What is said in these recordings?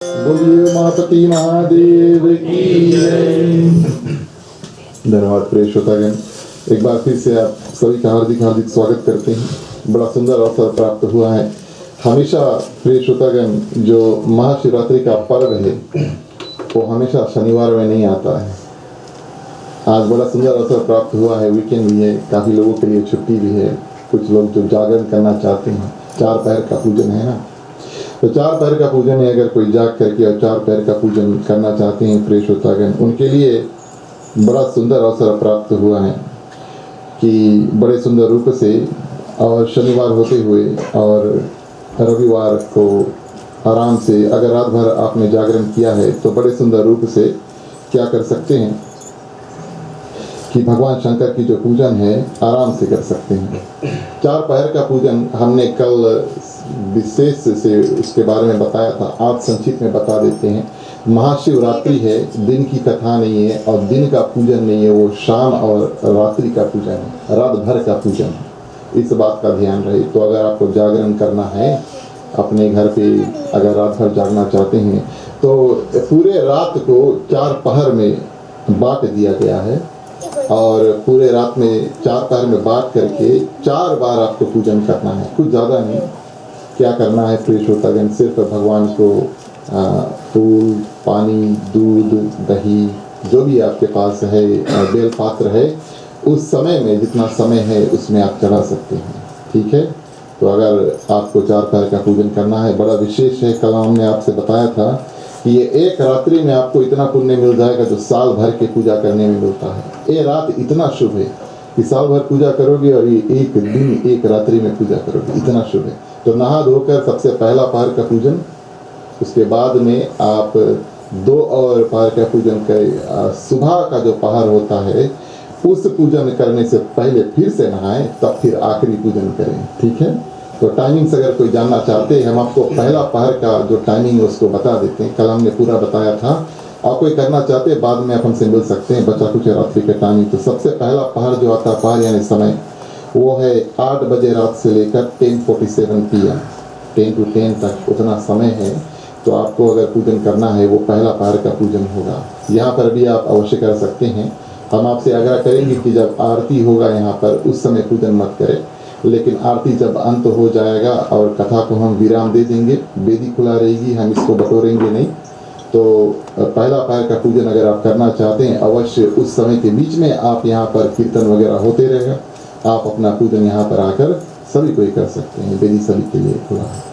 बोलिए महापति महादेव की जय। धन्यवाद प्रिय श्रोतागण, एक बार फिर से आप सभी का हार्दिक हार्दिक स्वागत करते हैं। बड़ा सुंदर अवसर प्राप्त हुआ है। हमेशा प्रिय श्रोतागण, जो महाशिवरात्रि का पर्व है वो हमेशा शनिवार में नहीं आता है। आज बड़ा सुंदर अवसर प्राप्त हुआ है, वीकेंड भी है, काफ़ी लोगों के लिए छुट्टी भी है। कुछ लोग जो जागरण करना चाहते हैं, 4 पहर का पूजन है ना, तो 4 पैर का पूजन है। अगर कोई जाग करके और 4 पैर का पूजन करना चाहते हैं प्रिय श्रोतागण, उनके लिए बड़ा सुंदर अवसर प्राप्त हुआ है कि बड़े सुंदर रूप से और शनिवार होते हुए और रविवार को आराम से, अगर रात भर आपने जागरण किया है तो बड़े सुंदर रूप से क्या कर सकते हैं कि भगवान शंकर की जो पूजन है आराम से कर सकते हैं। 4 पैर का पूजन हमने कल विशेष से उसके बारे में बताया था, आज संक्षिप्त में बता देते हैं। महाशिवरात्रि है, दिन की कथा नहीं है और दिन का पूजन नहीं है, वो शाम और रात्रि का पूजन है, रात भर का पूजन है। इस बात का ध्यान रहे। तो अगर आपको जागरण करना है अपने घर पे, अगर रात भर जागना चाहते हैं तो पूरे रात को 4 पहर में बांट दिया गया है और पूरे रात में 4 पहर में बांट करके 4 बार आपको पूजन करना है, कुछ ज़्यादा नहीं। क्या करना है प्रिय श्रोतागण, सिर्फ भगवान को फूल, पानी, दूध, दही, जो भी आपके पास है, बेल पात्र है, उस समय में जितना समय है उसमें आप चढ़ा सकते हैं। ठीक है, तो अगर आपको 4 पैर का पूजन करना है, बड़ा विशेष है। कल हमने आपसे बताया था कि ये एक रात्रि में आपको इतना पुण्य मिल जाएगा जो साल भर के पूजा करने में मिलता है। ये रात इतना शुभ है कि साल भर पूजा करोगे और ये एक दिन, एक रात्रि में पूजा करोगे, इतना शुभ है। तो नहा धोकर सबसे पहला पहर का पूजन, उसके बाद में आप 2 और पहर का पूजन करें। सुबह का जो पहर होता है उस पूजन करने से पहले फिर से नहाएं, तब फिर आखिरी पूजन करें। ठीक है, तो टाइमिंग से अगर कोई जानना चाहते हैं, हम आपको पहला पहर का जो टाइमिंग है उसको बता देते हैं। कल हमने पूरा बताया था। आप कोई करना चाहते हैं बाद में आप हमसे मिल सकते हैं, बचा कुछ रात्रि के टाइमिंग। तो सबसे पहला पहर जो आता है, पहर यानी समय, वो है 8 बजे रात से लेकर 10:47 PM, 10 to 10 तक उतना समय है। तो आपको अगर पूजन करना है वो पहला पहर का पूजन होगा। यहाँ पर भी आप अवश्य कर सकते हैं। हम आपसे आग्रह करेंगे कि जब आरती होगा यहाँ पर उस समय पूजन मत करें, लेकिन आरती जब अंत हो जाएगा और कथा को हम विराम दे देंगे, वेदी खुला रहेगी, हम इसको बटोरेंगे नहीं। तो पहला पहर का पूजन अगर आप करना चाहते हैं, अवश्य उस समय के बीच में आप यहाँ पर कीर्तन वगैरह होते रहेगा, आप अपना पूजन यहाँ पर आकर सभी कोई कर सकते हैं, वेदी सभी के लिए खुला है।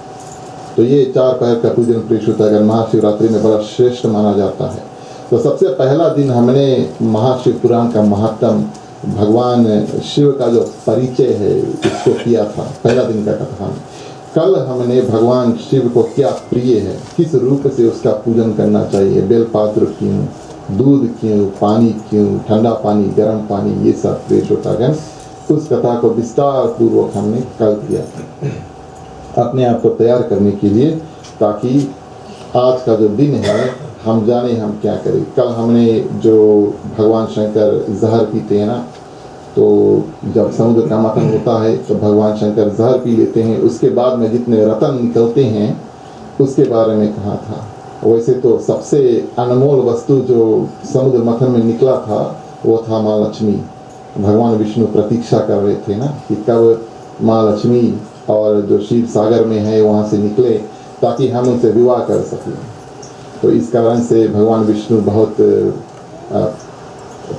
तो ये 4 पैर का पूजन प्रिय श्रोतागण महाशिवरात्रि में बड़ा श्रेष्ठ माना जाता है। तो सबसे पहला दिन हमने महाशिव पुराण का महत्तम, भगवान शिव का जो परिचय है उसको किया था, पहला दिन का कथा। कल हमने भगवान शिव को क्या प्रिय है, किस रूप से उसका पूजन करना चाहिए, बेलपात्र क्यों, दूध क्यों, पानी क्यों, ठंडा पानी, गर्म पानी, ये सब प्रिय श्रोतागण उस कथा को विस्तार पूर्वक हमने कल किया था, अपने आप को तैयार करने के लिए, ताकि आज का जो दिन है हम जाने हम क्या करें। कल हमने जो भगवान शंकर जहर पीते हैं ना, तो जब समुद्र का मंथन होता है तो भगवान शंकर जहर पी लेते हैं, उसके बाद में जितने रतन निकलते हैं उसके बारे में कहा था। वैसे तो सबसे अनमोल वस्तु जो समुद्र मंथन में निकला था वो था माँ लक्ष्मी। भगवान विष्णु प्रतीक्षा कर रहे थे ना कि कब माँ लक्ष्मी और जो क्षीर सागर में है वहाँ से निकले ताकि हम उनसे विवाह कर सकें। तो इस कारण से भगवान विष्णु बहुत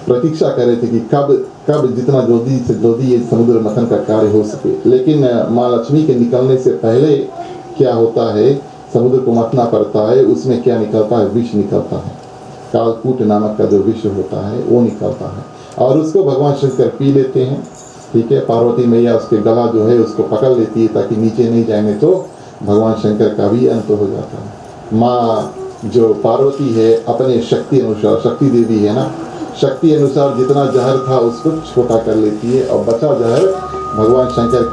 प्रतीक्षा कर रहे थे कि कब जितना जल्दी से जल्दी ये समुद्र मंथन का कार्य हो सके। लेकिन माँ लक्ष्मी के निकलने से पहले क्या होता है, समुद्र को मथना पड़ता है, उसमें क्या निकलता है, विष निकलता है, कालकूट नामक का जो विष होता है वो निकलता है और उसको भगवान शंकर पी लेते हैं। ठीक है, पार्वती मैया उसके गला जो है उसको पकड़ लेती है ताकि नीचे नहीं जाने, तो भगवान शंकर का भी अंत हो जाता है। माँ जो पार्वती है अपने शक्ति अनुसार, शक्ति देवी है ना, शक्ति अनुसार जितना जहर था उसको छोटा कर लेती है और बचा जहर भगवान शंकर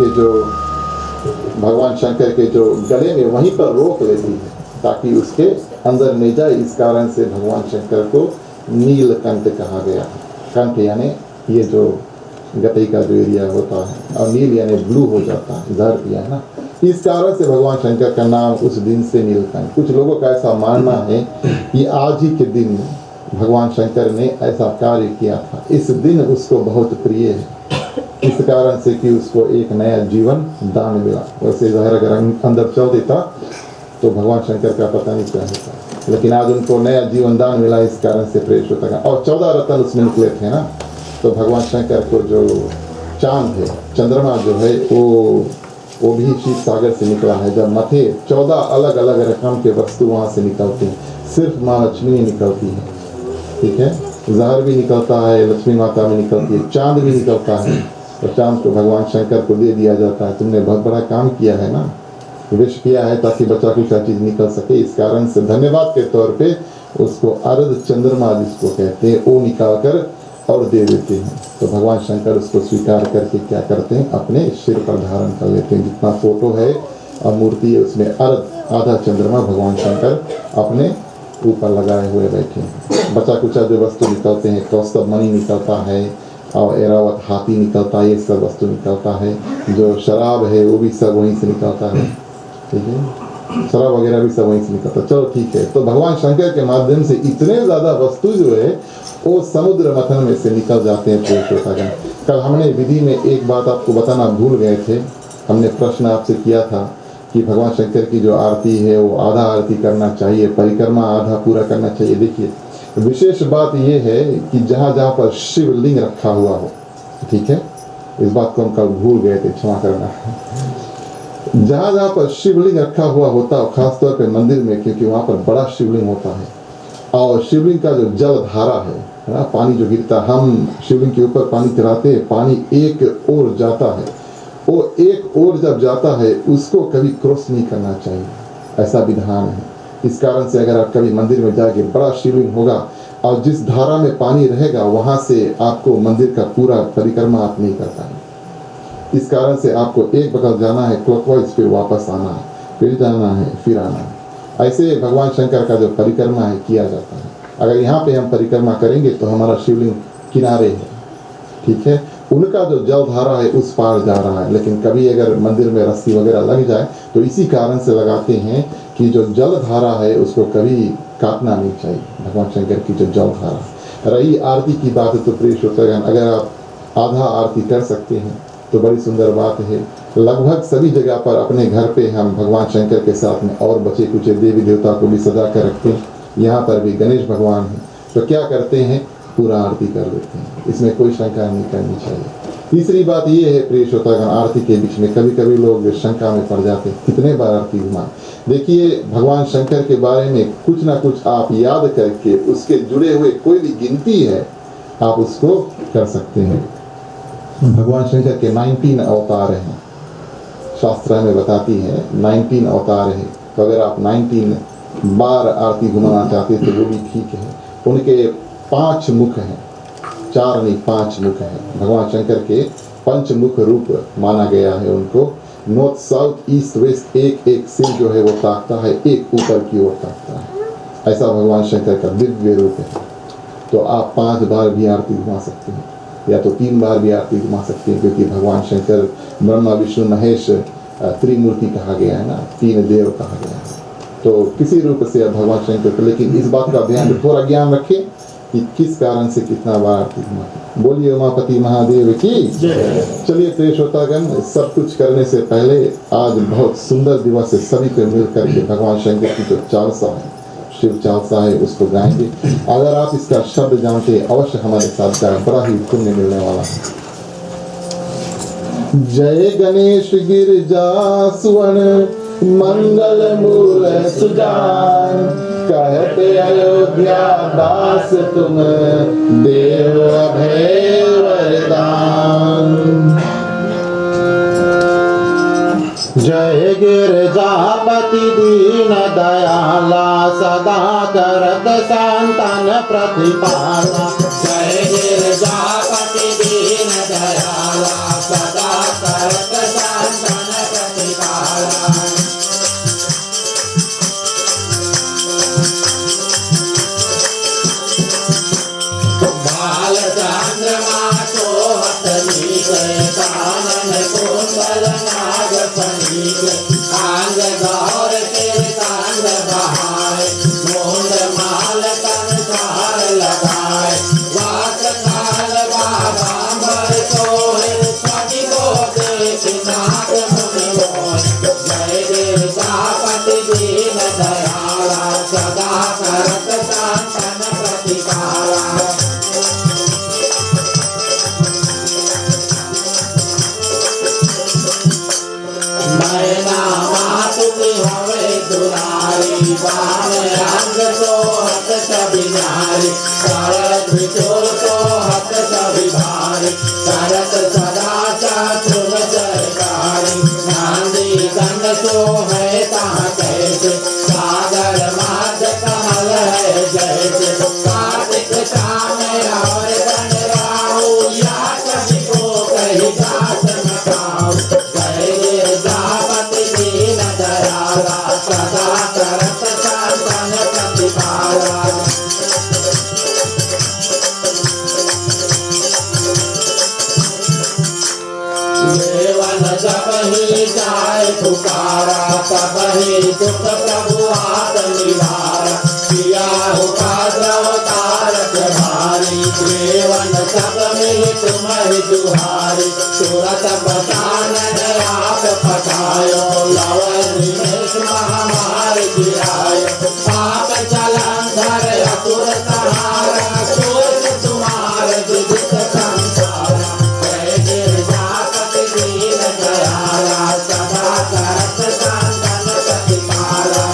के जो गले में वहीं पर रोक लेती है ताकि उसके अंदर नहीं जाए। इस कारण से भगवान शंकर को नीलकंठ कहा गया। कंठ यानी ये जो गति का जो एरिया होता है, और नील यानी ब्लू हो जाता है, जहर पिया है ना, इस कारण से भगवान शंकर का नाम उस दिन से मिलता है। कुछ लोगों का ऐसा मानना है कि आज ही के दिन भगवान शंकर ने ऐसा कार्य किया था, इस दिन उसको बहुत प्रिय है, इस कारण से कि उसको एक नया जीवन दान मिला। वैसे ज़ाहिर अगर अंदर चल देता तो भगवान शंकर का पता नहीं क्या होता, लेकिन आज उनको नया जीवन दान मिला, इस कारण से प्रेरित होता है। और 14 रत्न उसमें निकले थे ना, तो भगवान शंकर को जो चांद है, चंद्रमा जो है वो भी क्षीर सागर से निकला है। जब मथे 14 अलग अलग रकम के वस्तु वहाँ से निकलते हैं, सिर्फ माँ लक्ष्मी निकलती है, ठीक है, जहर भी निकलता है, लक्ष्मी माता में निकलती है, चांद भी निकलता है, तो चांद को भगवान शंकर को दे दिया जाता है। तुमने बहुत बड़ा काम किया है ना, विश किया है ताकि बच्चा कुछ चीज़ निकल सके, इस कारण से धन्यवाद के तौर पे उसको अर्ध चंद्रमा जिसको कहते हैं वो निकाल कर और दे देते हैं। तो भगवान शंकर उसको स्वीकार करके क्या करते हैं, अपने सिर पर धारण कर लेते हैं। जितना फोटो है और मूर्ति है उसमें अर्ध आधा चंद्रमा भगवान शंकर अपने ऊपर लगाए हुए बैठे हैं। बचा कुचा जो वस्तु निकलते हैं, कौस्तभ मणि निकलता है और एरावत हाथी निकलता है, ये सब वस्तु निकलता है। जो शराब है वो भी सब वहीं से निकलता है, ठीक है, शराब वगैरह भी सब वहीं से निकलता है। चलो ठीक है, तो भगवान शंकर के माध्यम से इतने ज़्यादा वस्तु जो है वो समुद्र मथन में से निकल जाते हैं पुरुषोत्तम। कल हमने विधि में एक बात आपको बताना भूल गए थे, हमने प्रश्न आपसे किया था कि भगवान शंकर की जो आरती है वो आधा आरती करना चाहिए, परिक्रमा आधा पूरा करना चाहिए। देखिए विशेष बात ये है कि जहाँ जहाँ पर शिवलिंग रखा हुआ हो, ठीक है, इस बात को हम कल भूल गए थे, क्षमा करना। जहाँ जहाँ पर शिवलिंग रखा हुआ होता है, खासतौर पर मंदिर में, क्योंकि वहाँ पर बड़ा शिवलिंग होता है और शिवलिंग का जो जल धारा है ना, पानी जो गिरता, हम शिवलिंग के ऊपर पानी चढ़ाते हैं, पानी एक ओर जाता है, वो एक ओर जब जाता है उसको कभी क्रॉस नहीं करना चाहिए, ऐसा विधान है। इस कारण से अगर आप कभी मंदिर में जाके, बड़ा शिवलिंग होगा और जिस धारा में पानी रहेगा वहाँ से आपको मंदिर का पूरा परिक्रमा आप नहीं कर पाएंगे। इस कारण से आपको एक बगल जाना है क्लॉकवाइज, फिर वापस आना है, फिर जाना है, फिर आना है। ऐसे भगवान शंकर का जो परिक्रमा है किया जाता है। अगर यहाँ पे हम परिक्रमा करेंगे तो हमारा शिवलिंग किनारे है, ठीक है, उनका जो जल धारा है उस पार जा रहा है। लेकिन कभी अगर मंदिर में रस्सी वगैरह लग जाए तो इसी कारण से लगाते हैं कि जो जल धारा है उसको कभी काटना नहीं चाहिए, भगवान शंकर की जो जल धारा। रही आरती की बात है तो प्रिय श्रोतागण, अगर आप आधा आरती कर सकते हैं तो बड़ी सुंदर बात है। लगभग सभी जगह पर अपने घर पे हम भगवान शंकर के साथ में और बचे कुछ देवी देवता को भी सजा कर रखते हैं। यहाँ पर भी गणेश भगवान हैं, तो क्या करते हैं, पूरा आरती कर देते हैं, इसमें कोई शंका नहीं करनी चाहिए। तीसरी बात ये है प्रिय श्रोतागण, आरती के बीच में कभी कभी लोग शंका में पड़ जाते हैं, कितने बार आरती घुमा। देखिए भगवान शंकर के बारे में कुछ ना कुछ आप याद करके उसके जुड़े हुए कोई भी गिनती है आप उसको कर सकते हैं। भगवान शंकर के 19 अवतार हैं, शास्त्र में बताती है 19 अवतार है। तो अगर आप 19 बार आरती घुमाना चाहते तो वो भी ठीक है। उनके 5 मुख हैं, 4 नहीं 5 मुख हैं। भगवान शंकर के पंचमुख रूप माना गया है उनको। नॉर्थ साउथ ईस्ट वेस्ट एक एक सिर जो है वो ताकता है, एक ऊपर की ओर ताकता है, ऐसा भगवान शंकर का दिव्य रूप है। तो आप 5 बार भी आरती घुमा सकते हैं या तो 3 बार भी आरती घुमा सकते हैं, क्योंकि भगवान शंकर ब्रह्मा विष्णु महेश त्रिमूर्ति कहा गया है ना, 3 देव कहा गया है। तो किसी रूप से भगवान शंकर को, लेकिन इस बात का ध्यान, थोड़ा ज्ञान रखें कि किस कारण से कितना बार आरती घुमाते। बोलिए उमापति महादेव की। चलिए प्रिय श्रोतागण, सब कुछ करने से पहले आज बहुत सुंदर दिवस है, सभी को मिलकर के भगवान शंकर की जो चालीसा है, शिव चालीसा है, उसको गाएंगे। अगर आप इसका शब्द जानते हैं अवश्य हमारे साथ गाएं, बड़ा ही पुण्य मिलने वाला है। जय गणेश गिरजा सुवन मंगल मूल सुजान, कहते अयोध्या दास तुम देव अभय वरदान। जय गिरजापति दीन दयाला, सदा करत संतन प्रतिपाला। जय गिरजापति दीन दयाला, सदा करत संतन प्रतिपाला। बाल चंद्रमा सोहत नीक, कानन कुंडल नाग फणीक। अंग सोहत सभी नारी करत विचोर सोहत सभी भारी करत सदा शत्रु सरकारी नांदी गंध सोहे कहाँ कैसे सागर माध कमल है जैसे कार्तिक शाम और गण राहु या कभी को कही जात न पाओ जय जापति दीन दयाला सदा करत शासन प्रतिपाला देवन जब ही जाए पुकारा तब ही दुख प्रभु हाथ निवारा किया उपद्रव तारक भारी देवन सब मिल तुम ही दुहारी तुरत बचानन आप पठायो लवन निमेष महामारी गिरायो पाप जलंधर असुर सहारा सोच तुम्हार विदित संसारा जय गिरजापति दीन दयाला सदा करत शासन प्रतिपाला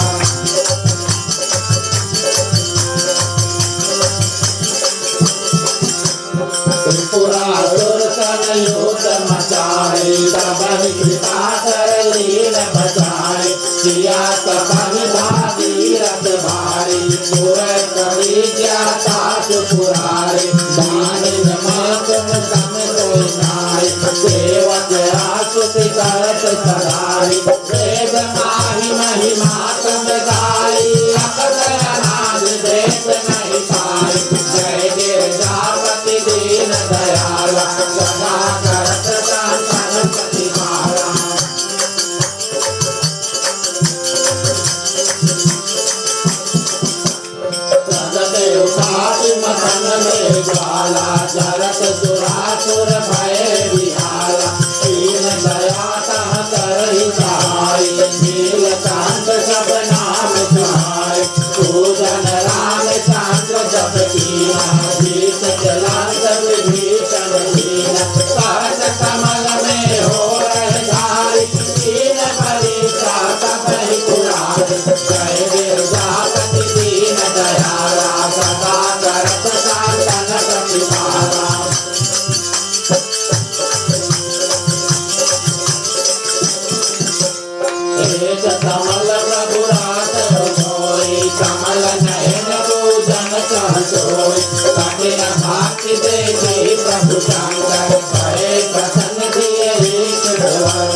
त्रिपुरासुर सन युद्ध मचाए तब ही कृपा कर लीन बचाए किया तब ही भागीरथ भारी पुर कवि ज्ञाता पुरारे दान में तुम सम कोई नाय सेवक आसुति करत सदाई वेद माहि महिमा तुम गाई अकदय नाद देश नहीं पाई जय गिरजापति दीन दयाला सदा करत शासन प्रतिपाला सददेव साधु मथन में ज्वाला जरत सुरासुर भय विहाला दीन दया तह करहि सहाय नीलकांत सब नाम सुहाय पूजन राम चंद्र जप कीना भीष जलांत विभीषण लीना सहज कमल में हो रहे धारी दीन परीक्षा तब ही पुराण जय गिरजापति दीन दयाला सदा करत शासन प्रतिपाला एक कमल प्रभु रात सोई कमल नयन पूजन कह सोई कठिन भक्ति देखे प्रभु शंकर भय प्रसन्न दिए ईश्वर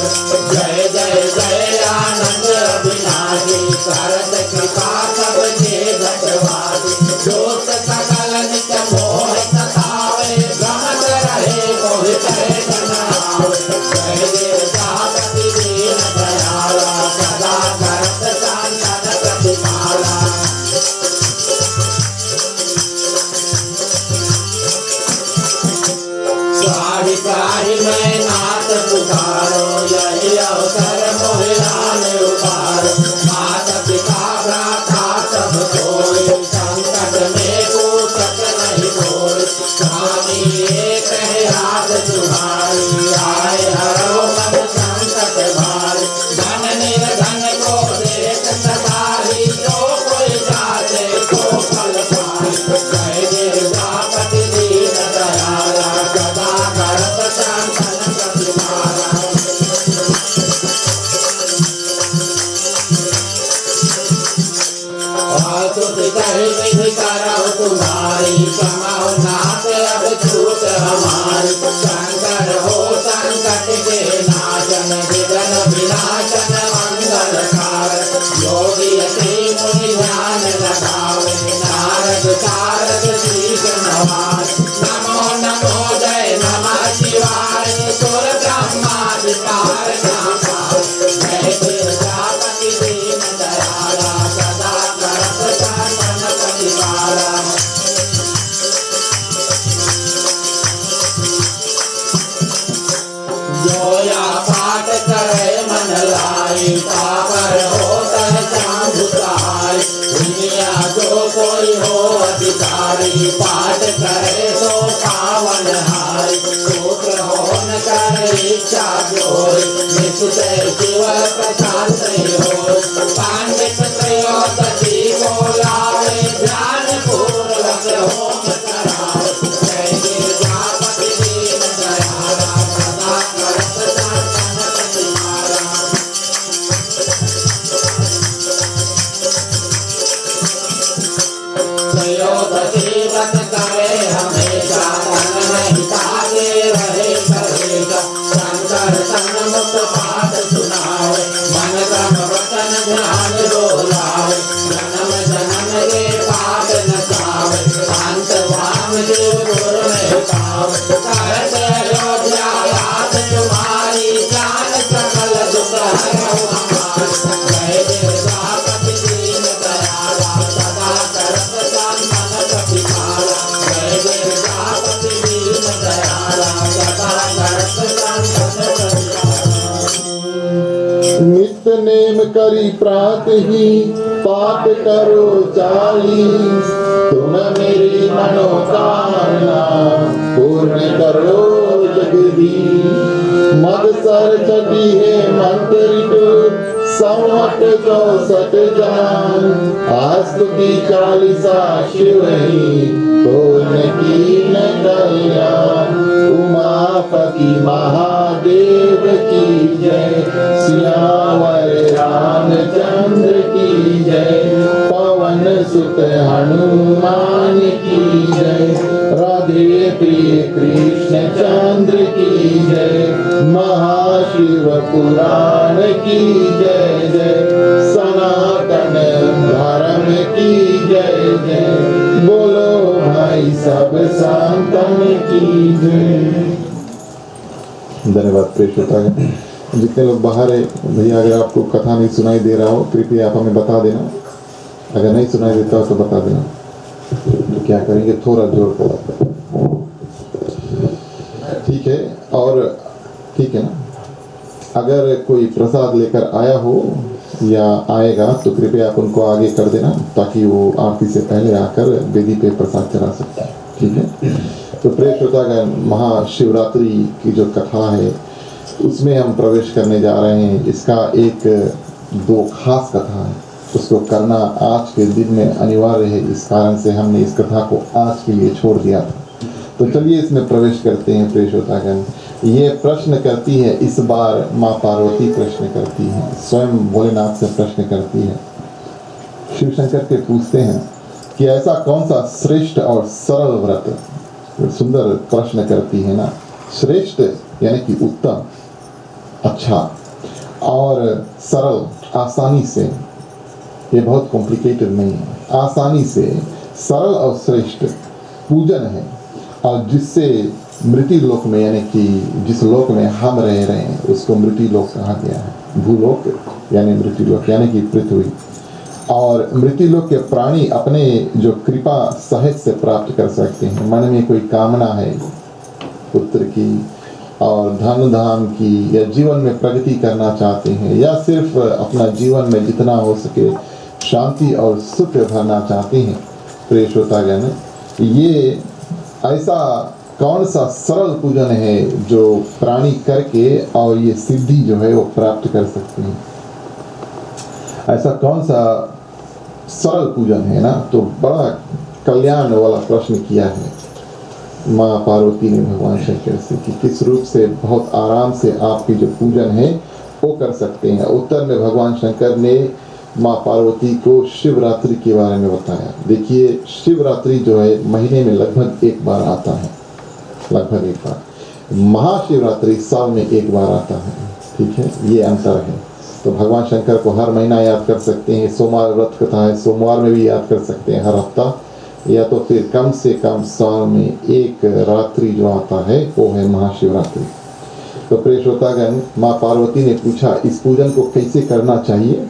जय जय जय आनंद अविनाशी करत कृपा सबके घटवासी दोष सकल नित मोह सतावे भ्रमत रहे मोहि कहे बनावे जय गिरजापति दीन दयाला सदा करत शासन प्रतिपाला साहि साहि मैं नाथ पुकारो यही अवसर मोहिरान उपारो मात पिता भ्राता सब कोई संकट में पूछत नहीं कोई स्वामी एक है हाथ तुम्हारी आए हरो मम संकट भारी धन निर्धन को देख सदाही जो कोई जाते को फल पाई जय गिरजापति दीन दयाला सदा करत शासन प्रतिपाला आसुति कहि विधि करहु तुम्हारी कमाओ नाथ अब छूट हमारी शंकर हो संकट के नाशन विघ्न विनाशन मंगल कारक योगी यति मुनि ध्यान लगावे नारद तारक शीश नवाय नमो नमो जय नमः शिवाय सुर ब्रह्मा विकार नापाय जय गिरजापति दीन दयाला सदा करत शासन प्रतिपाला जोया पाठ करे मन लाई पापर हो तह चांद सहाय दुनिया जो कोई हो अधिकारी पाठ करे तो पावन हाय पुत्र हो न कर इच्छा जोई निश्चय शिव प्रशांत हो पांडित त्रयोदशी बोला जीवन करे हमेशा तन नहीं तागे रहे करेगा शंकर तन मुक्त पाठ सुनावे मन क्रम वचन ध्यान डोलावे जन्म जन्म के पाप नचावे अंत वामदेव गुरु में पावे कहते अयोध्या याद तुम्हारी जान सकल दुख हरो हमारे जय देवतापति दीन दयाला सदा करत संतन कपिला जय देवतापति दीन दयाला सदा करत संतन कपिला नित्य नेम करी प्रात ही पाठ करो 40 तुम मेरी मनोकामना पूर्ण करो जगदीश मद सर चटी है मंत्रित संवत 64 जान आस्तुति 40 शिव ही पूर्ण की न कल्याण उमापति महादेव की जय सियावर रामचंद्र की जय पवन सुत हनुमान की जय राधे प्रिय कृष्ण चंद्र की जय महाशिव पुराण की जय जय सनातन धर्म की जय जय बोलो भाई सब संतन की जय। धन्यवाद प्रेषित जितने लोग बाहर है भैया, अगर आपको कथा नहीं सुनाई दे रहा हो कृपया आप हमें बता देना, अगर नहीं सुनाई देता हो तो बता देना, तो क्या करेंगे थोड़ा जोर कर, ठीक है। और ठीक है ना, अगर कोई प्रसाद लेकर आया हो या आएगा तो कृपया आप उनको आगे कर देना ताकि वो आरती से पहले आकर वेदी पे प्रसाद चढ़ा सकते हैं, ठीक है। तो प्रिय श्रोतागण, महाशिवरात्रि की जो कथा है उसमें हम प्रवेश करने जा रहे हैं। इसका एक 2 खास कथा है, उसको करना आज के दिन में अनिवार्य है, इस कारण से हमने इस कथा को आज के लिए छोड़ दिया था। तो चलिए इसमें प्रवेश करते हैं। प्रिय श्रोतागण, ये प्रश्न करती है, इस बार माँ पार्वती प्रश्न करती है, स्वयं भोलेनाथ से प्रश्न करती है। शिव शंकर के पूछते हैं कि ऐसा कौन सा श्रेष्ठ और सरल व्रत, सुंदर प्रश्न करती है ना, श्रेष्ठ यानी कि उत्तम, अच्छा, और सरल आसानी से, ये बहुत कॉम्प्लिकेटेड नहीं है, आसानी से सरल और श्रेष्ठ पूजन है, और जिससे मृत्यु लोक में यानी कि जिस लोक में हम रह रहे हैं उसको मृत्यु लोक कहा गया है। भूलोक यानी मृत्यु लोक यानी कि पृथ्वी, और मृत्यु लोक के प्राणी अपने जो कृपा सहज से प्राप्त कर सकते हैं। मन में कोई कामना है पुत्र की और धन धाम की, या जीवन में प्रगति करना चाहते हैं, या सिर्फ अपना जीवन में जितना हो सके शांति और सुख भरना चाहते हैं। प्रिय श्रोतागण, ये ऐसा कौन सा सरल पूजन है जो प्राणी करके और ये सिद्धि जो है वो प्राप्त कर सकते हैं? ऐसा कौन सा सरल पूजन है ना, तो बड़ा कल्याण वाला प्रश्न किया है माँ पार्वती ने भगवान शंकर से कि किस रूप से बहुत आराम से आपकी जो पूजन है वो कर सकते हैं। उत्तर में भगवान शंकर ने माँ पार्वती को शिवरात्रि के बारे में बताया। देखिए, शिवरात्रि जो है महीने में लगभग 1 बार आता है, लगभग 1 बार। महाशिवरात्रि साल में 1 बार आता है, ठीक है, ये अंतर है। तो भगवान शंकर को हर महीना याद कर सकते हैं, सोमवार व्रत कथा है सोमवार में भी याद कर सकते हैं, हर हफ्ता, या तो फिर कम से कम साल में 1 रात्रि जो आता है वो है महाशिवरात्रि। तो प्रिय श्रोतागण, माँ पार्वती ने पूछा इस पूजन को कैसे करना चाहिए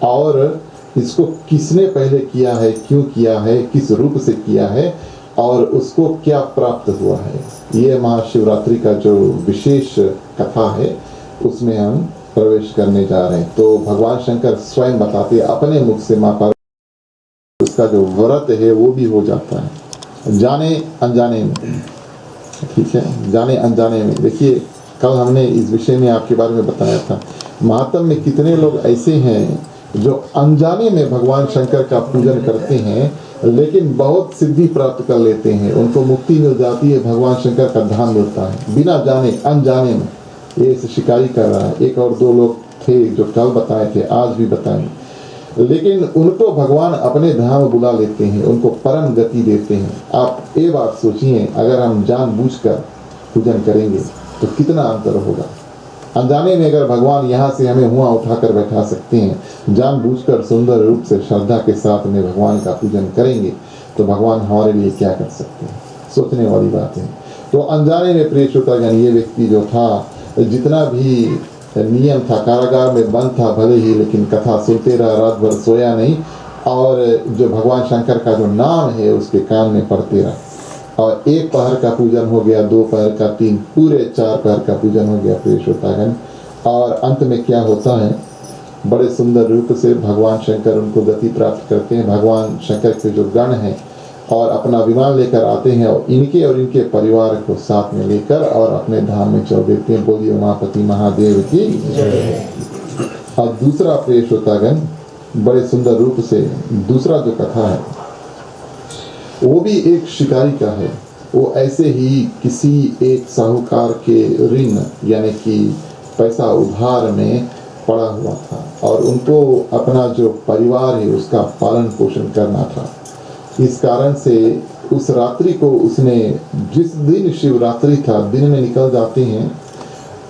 और इसको किसने पहले किया है, क्यों किया है, किस रूप से किया है और उसको क्या प्राप्त हुआ है। ये महाशिवरात्रि का जो विशेष कथा है उसमें हम प्रवेश करने जा रहे हैं। तो भगवान शंकर स्वयं बताते अपने मुख से माँ पार्वती उसका जो व्रत है वो भी हो जाता है, जाने अनजाने में, ठीक है, जाने अनजाने में। देखिए, कल हमने इस विषय में आपके बारे में बताया था, महात्म में कितने लोग ऐसे हैं जो अनजाने में भगवान शंकर का पूजन करते हैं लेकिन बहुत सिद्धि प्राप्त कर लेते हैं, उनको मुक्ति मिल जाती है, भगवान शंकर का धाम मिलता है, बिना जाने अनजाने में। ये शिकारी कर रहा है। 1 और 2 लोग थे जो कल बताए थे, आज भी बताएं। लेकिन उनको भगवान अपने धाम बुला लेते हैं, उनको परम गति देते हैं। आप ये बात सोचिए, अगर हम जानबूझकर पूजन करेंगे तो कितना अंतर होगा। अनजाने में अगर भगवान यहाँ से हमें हुआ उठाकर बैठा सकते हैं, जानबूझकर सुंदर रूप से श्रद्धा के साथ में भगवान का पूजन करेंगे तो भगवान हमारे लिए क्या कर सकते हैं, सोचने वाली बात है। तो अनजाने में प्रिय श्रोतागण, ये व्यक्ति जो था, जितना भी नियम था, कारागार में बंद था भले ही, लेकिन कथा सुनते रहा, रात भर सोया नहीं, और जो भगवान शंकर का जो नाम है उसके कान में पढ़ते रहा। और 1 पहर का पूजन हो गया, 2 पहर का, 3, पूरे 4 पहर का पूजन हो गया प्रिय श्रोतागण। और अंत में क्या होता है, बड़े सुंदर रूप से भगवान शंकर उनको गति प्राप्त करते हैं। भगवान शंकर के जो गण हैं और अपना विमान लेकर आते हैं और इनके परिवार को साथ में लेकर और अपने धाम में चल देते हैं। बोलिए उमापति महादेव की जय। और दूसरा प्रिय श्रोतागण, बड़े सुंदर रूप से दूसरा जो कथा है वो भी एक शिकारी का है। वो ऐसे ही किसी एक साहूकार के ऋण यानी कि पैसा उधार में पड़ा हुआ था और उनको अपना जो परिवार है उसका पालन पोषण करना था। इस कारण से उस रात्रि को उसने, जिस दिन शिवरात्रि था, दिन में निकल जाते हैं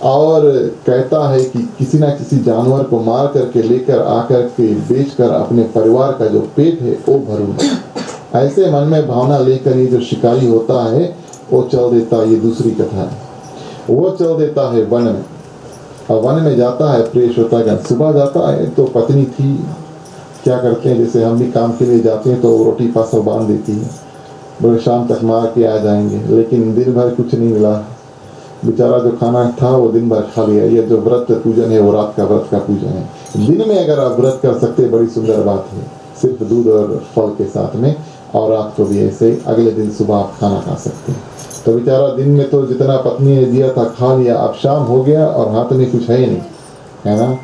और कहता है कि किसी ना किसी जानवर को मार करके लेकर आकर के बेचकर अपने परिवार का जो पेट है वो भरूंगा। ऐसे मन में भावना लेकर ये जो शिकारी होता है वो चल देता है। ये दूसरी कथा है। वो चल देता है वन में, और वन में जाता है प्रिय श्रोतागण। सुबह जाता है तो पत्नी थी, क्या करते हैं, जैसे हम भी काम के लिए जाते हैं तो रोटी पासा बांध देती है, बोले शाम तक मार के आ जाएंगे, लेकिन दिन भर कुछ नहीं मिला। बेचारा जो खाना था वो दिन भर खा लिया। ये जो व्रत पूजन है वो रात का व्रत का पूजन है। दिन में अगर आप व्रत कर सकते, बड़ी सुंदर बात है, सिर्फ दूध और फल के साथ में, और रात को भी ऐसे, अगले दिन सुबह आप खाना खा सकते हैं। तो बेचारा दिन में तो जितना पत्नी ने दिया था खा लिया, अब शाम हो गया और हाथ में कुछ है ही नहीं, है ना।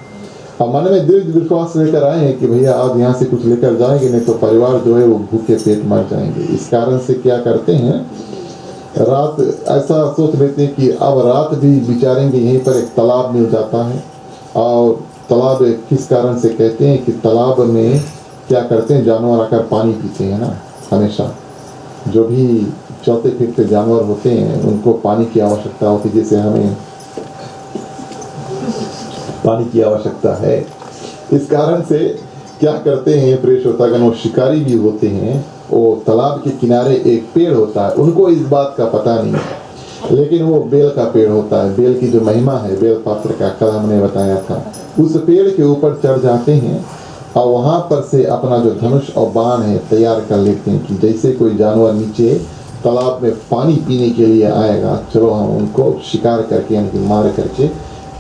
अब मन में दृढ़ विश्वास लेकर आए हैं कि भैया आज यहाँ से कुछ लेकर जाएंगे, नहीं तो परिवार जो है वो भूखे पेट मर जाएंगे। इस कारण से क्या करते हैं, रात ऐसा सोच लेते हैं कि अब रात भी बिचारेंगे। यहीं पर एक तालाब मिल जाता है, और तालाब किस कारण से कहते हैं कि तालाब में क्या करते हैं, जानवर आकर पानी पीते हैं ना। हमेशा जो भी चलते फिरते जानवर होते हैं उनको पानी की आवश्यकता होती है, जैसे हमें पानी की आवश्यकता है। इस कारण से क्या करते हैं प्रिय श्रोतागण, वो शिकारी भी होते हैं, वो तालाब के किनारे एक पेड़ होता है, उनको इस बात का पता नहीं है, लेकिन वो बेल का पेड़ होता है। बेल की जो महिमा है, बेल पात्र का, कल हमने बताया था। उस पेड़ के ऊपर चढ़ जाते हैं और वहाँ पर से अपना जो धनुष और बाण है तैयार कर लेते हैं कि जैसे कोई जानवर नीचे तालाब में पानी पीने के लिए आएगा, चलो हम उनको शिकार करके यानी कि मार करके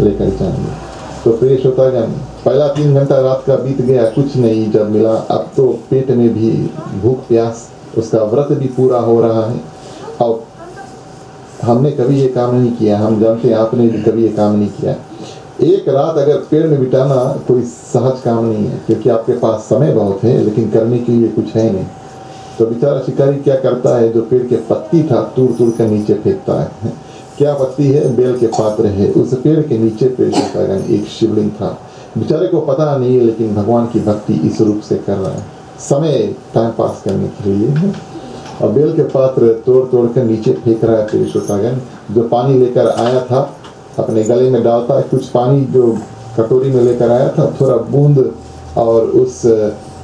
लेकर जाएंगे। तो प्रिय श्रोतागण, पहला 3 घंटा रात का बीत गया, कुछ नहीं जब मिला। अब तो पेट में भी भूख प्यास, उसका व्रत भी पूरा हो रहा है। और हमने कभी ये काम नहीं किया, हम जानते हैं आपने भी कभी ये काम नहीं किया। एक रात अगर पेड़ में बिताना कोई सहज काम नहीं है, क्योंकि आपके पास समय बहुत है लेकिन करने के लिए कुछ है नहीं। तो बेचारा शिकारी क्या करता है, जो पेड़ के पत्ती था तोड़ तोड़ कर नीचे फेंकता है। क्या पत्ती है, बेल के पात्र है। उस पेड़ के नीचे एक शिवलिंग था। बेचारे को पता नहीं है, लेकिन भगवान की भक्ति इस रूप से कर रहा है, समय टाइम पास करने के लिए। और बेल के पात्र तोड़ तोड़ कर नीचे फेंक रहा है प्रिय श्रोतागण। जो पानी लेकर आया था अपने गले में डालता है, कुछ पानी जो कटोरी में लेकर आया था, थोड़ा बूंद और उस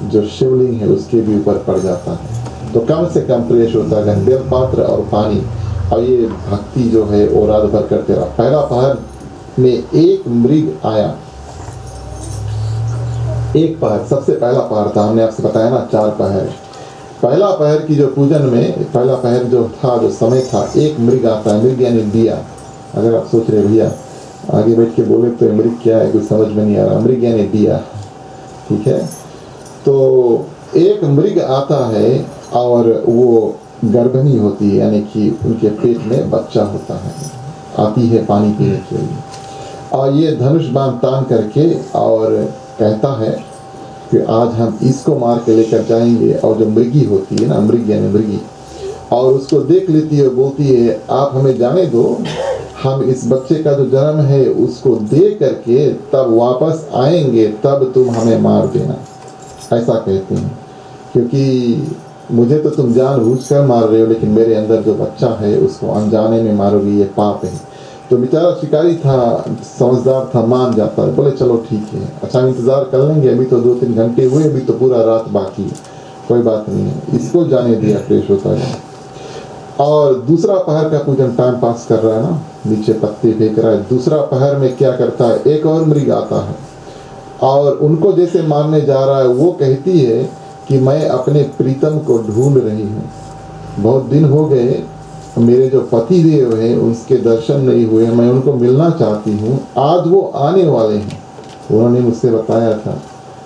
जो शिवलिंग है उसके भी ऊपर पड़ जाता है। तो कम से कम प्रिय श्रोतागण, बेल पात्र और पानी और ये भक्ति जो है वो रात भर करते रहा। पहला पहर में एक मृग आया, एक पहर, सबसे पहला पहर था, हमने आपसे बताया ना 4 पहर। पहला पहर की जो पूजन में पहला पहर जो था, जो समय था, एक मृग आता है। मृग यानी दिया। अगर आप सोच रहे भैया आगे बैठ के बोले तो मृग क्या है, कुछ समझ में नहीं आ रहा। मृग यानी दिया, ठीक है। तो एक मृग आता है और वो गर्भिणी होती है, यानी कि उनके पेट में बच्चा होता है, आती है पानी पीने के लिए। और ये धनुष बाण तान करके और कहता है कि आज हम इसको मार के लेकर जाएंगे। और जो मृगी होती है ना, मृग यानी मृगी, और उसको देख लेती है, बोलती है आप हमें जाने दो, हम इस बच्चे का जो जन्म है उसको दे करके तब वापस आएंगे, तब तुम हमें मार देना। ऐसा कहते हैं, क्योंकि मुझे तो तुम जानबूझकर मार रहे हो, लेकिन मेरे अंदर जो बच्चा है उसको अनजाने में मारोगे, ये पाप है। तो बेचारा शिकारी था, समझदार था, मान जाता है, बोले चलो ठीक है, अच्छा इंतज़ार कर लेंगे, अभी तो 2-3 घंटे हुए, अभी तो पूरा रात बाकी है, कोई बात नहीं है, इसको जाने दिया प्रेषोतागण। और दूसरा पहर का पूजन टाइम पास कर रहा है ना, नीचे पत्ते फेंक रहा है। दूसरा पहर में क्या करता है, एक और मृग आता है और उनको जैसे मारने जा रहा है, वो कहती है कि मैं अपने प्रीतम को ढूंढ रही हूँ, बहुत दिन हो गए, मेरे जो पति देव हैं उसके दर्शन नहीं हुए, मैं उनको मिलना चाहती हूँ, आज वो आने वाले हैं। उन्होंने मुझसे बताया था।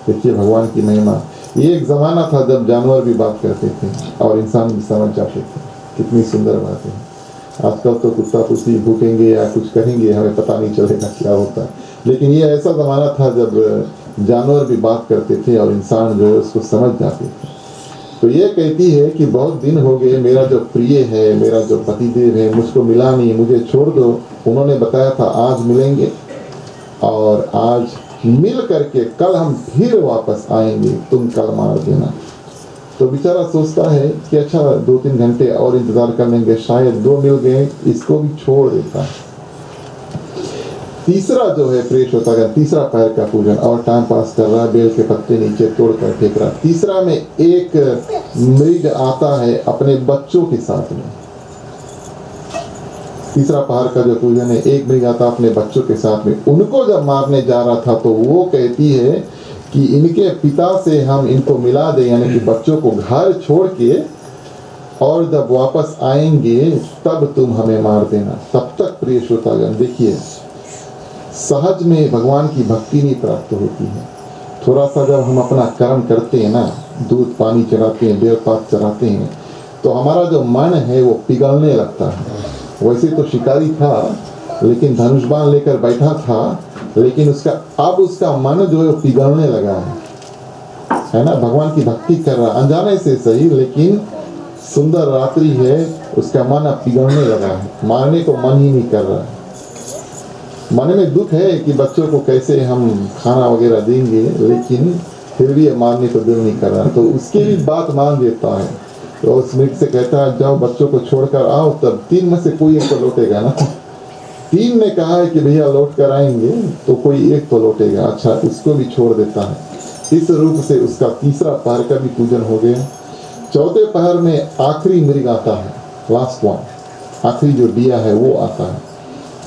देखिए भगवान की महिमा। ये एक ज़माना था जब जानवर भी बात करते थे और इंसान भी समझ जाते थे, कितनी सुंदर बात है। आजकल तो कुत्ता पुसी भूखेंगे या कुछ करेंगे, हमें पता नहीं चलेगा क्या होता है, लेकिन ये ऐसा ज़माना था जब जानवर भी बात करते थे और इंसान जो है उसको समझ जाते थे। तो ये कहती है कि बहुत दिन हो गए, मेरा जो प्रिय है, मेरा जो पतिदेव है, मुझको मिला नहीं, मुझे छोड़ दो। उन्होंने बताया था आज मिलेंगे और आज मिल करके कल हम फिर वापस आएंगे, तुम कल मार देना। तो बेचारा सोचता है कि अच्छा 2-3 घंटे और इंतज़ार कर लेंगे, शायद 2 मिल गए, इसको भी छोड़ देता है। तीसरा जो है प्रेषोतागण, तीसरा पैर का पूजन, और टाइम पास कर रहा है, बेल के पत्ते नीचे तोड़ कर फेंक रहा है। तीसरा में एक मृग आता है अपने बच्चों के साथ में। तीसरा पहाड़ का जो पूजन है, एक मृग आता अपने बच्चों के साथ में। उनको जब मारने जा रहा था तो वो कहती है कि इनके पिता से हम इनको मिला दें, यानी कि बच्चों को घर छोड़ के, और जब वापस आएंगे तब तुम हमें मार देना। तब तक प्रिय श्रोतागण देखिए, सहज में भगवान की भक्ति नहीं प्राप्त होती है। थोड़ा सा जब हम अपना कर्म करते हैं ना, दूध पानी चढ़ाते हैं, बेलपात चढ़ाते हैं, तो हमारा जो मन है वो पिघलने लगता है। वैसे तो शिकारी था, लेकिन धनुष बाण लेकर बैठा था, लेकिन उसका मन जो है पिघलने लगा है ना। भगवान की भक्ति कर रहा, अनजाने से सही, लेकिन सुंदर रात्रि है, उसका मन अब पिघलने लगा है, मारने को मन ही नहीं कर रहा है। मन में दुख है कि बच्चों को कैसे हम खाना वगैरह देंगे, लेकिन फिर भी मारने को दिल नहीं कर रहा, तो उसकी भी बात मान देता है। तो उस मृग से कहता है जाओ बच्चों को छोड़कर आओ, तब 3 में से कोई एक तो लौटेगा ना। 3 ने कहा है कि भैया लौट कर आएंगे, तो कोई एक तो लौटेगा। अच्छा, उसको भी छोड़ देता है। इस रूप से उसका तीसरा पहर का भी पूजन हो गया। चौथे पहर में आखिरी मृग आता है, लास्ट वन, आखिरी जो दिया है वो आता है,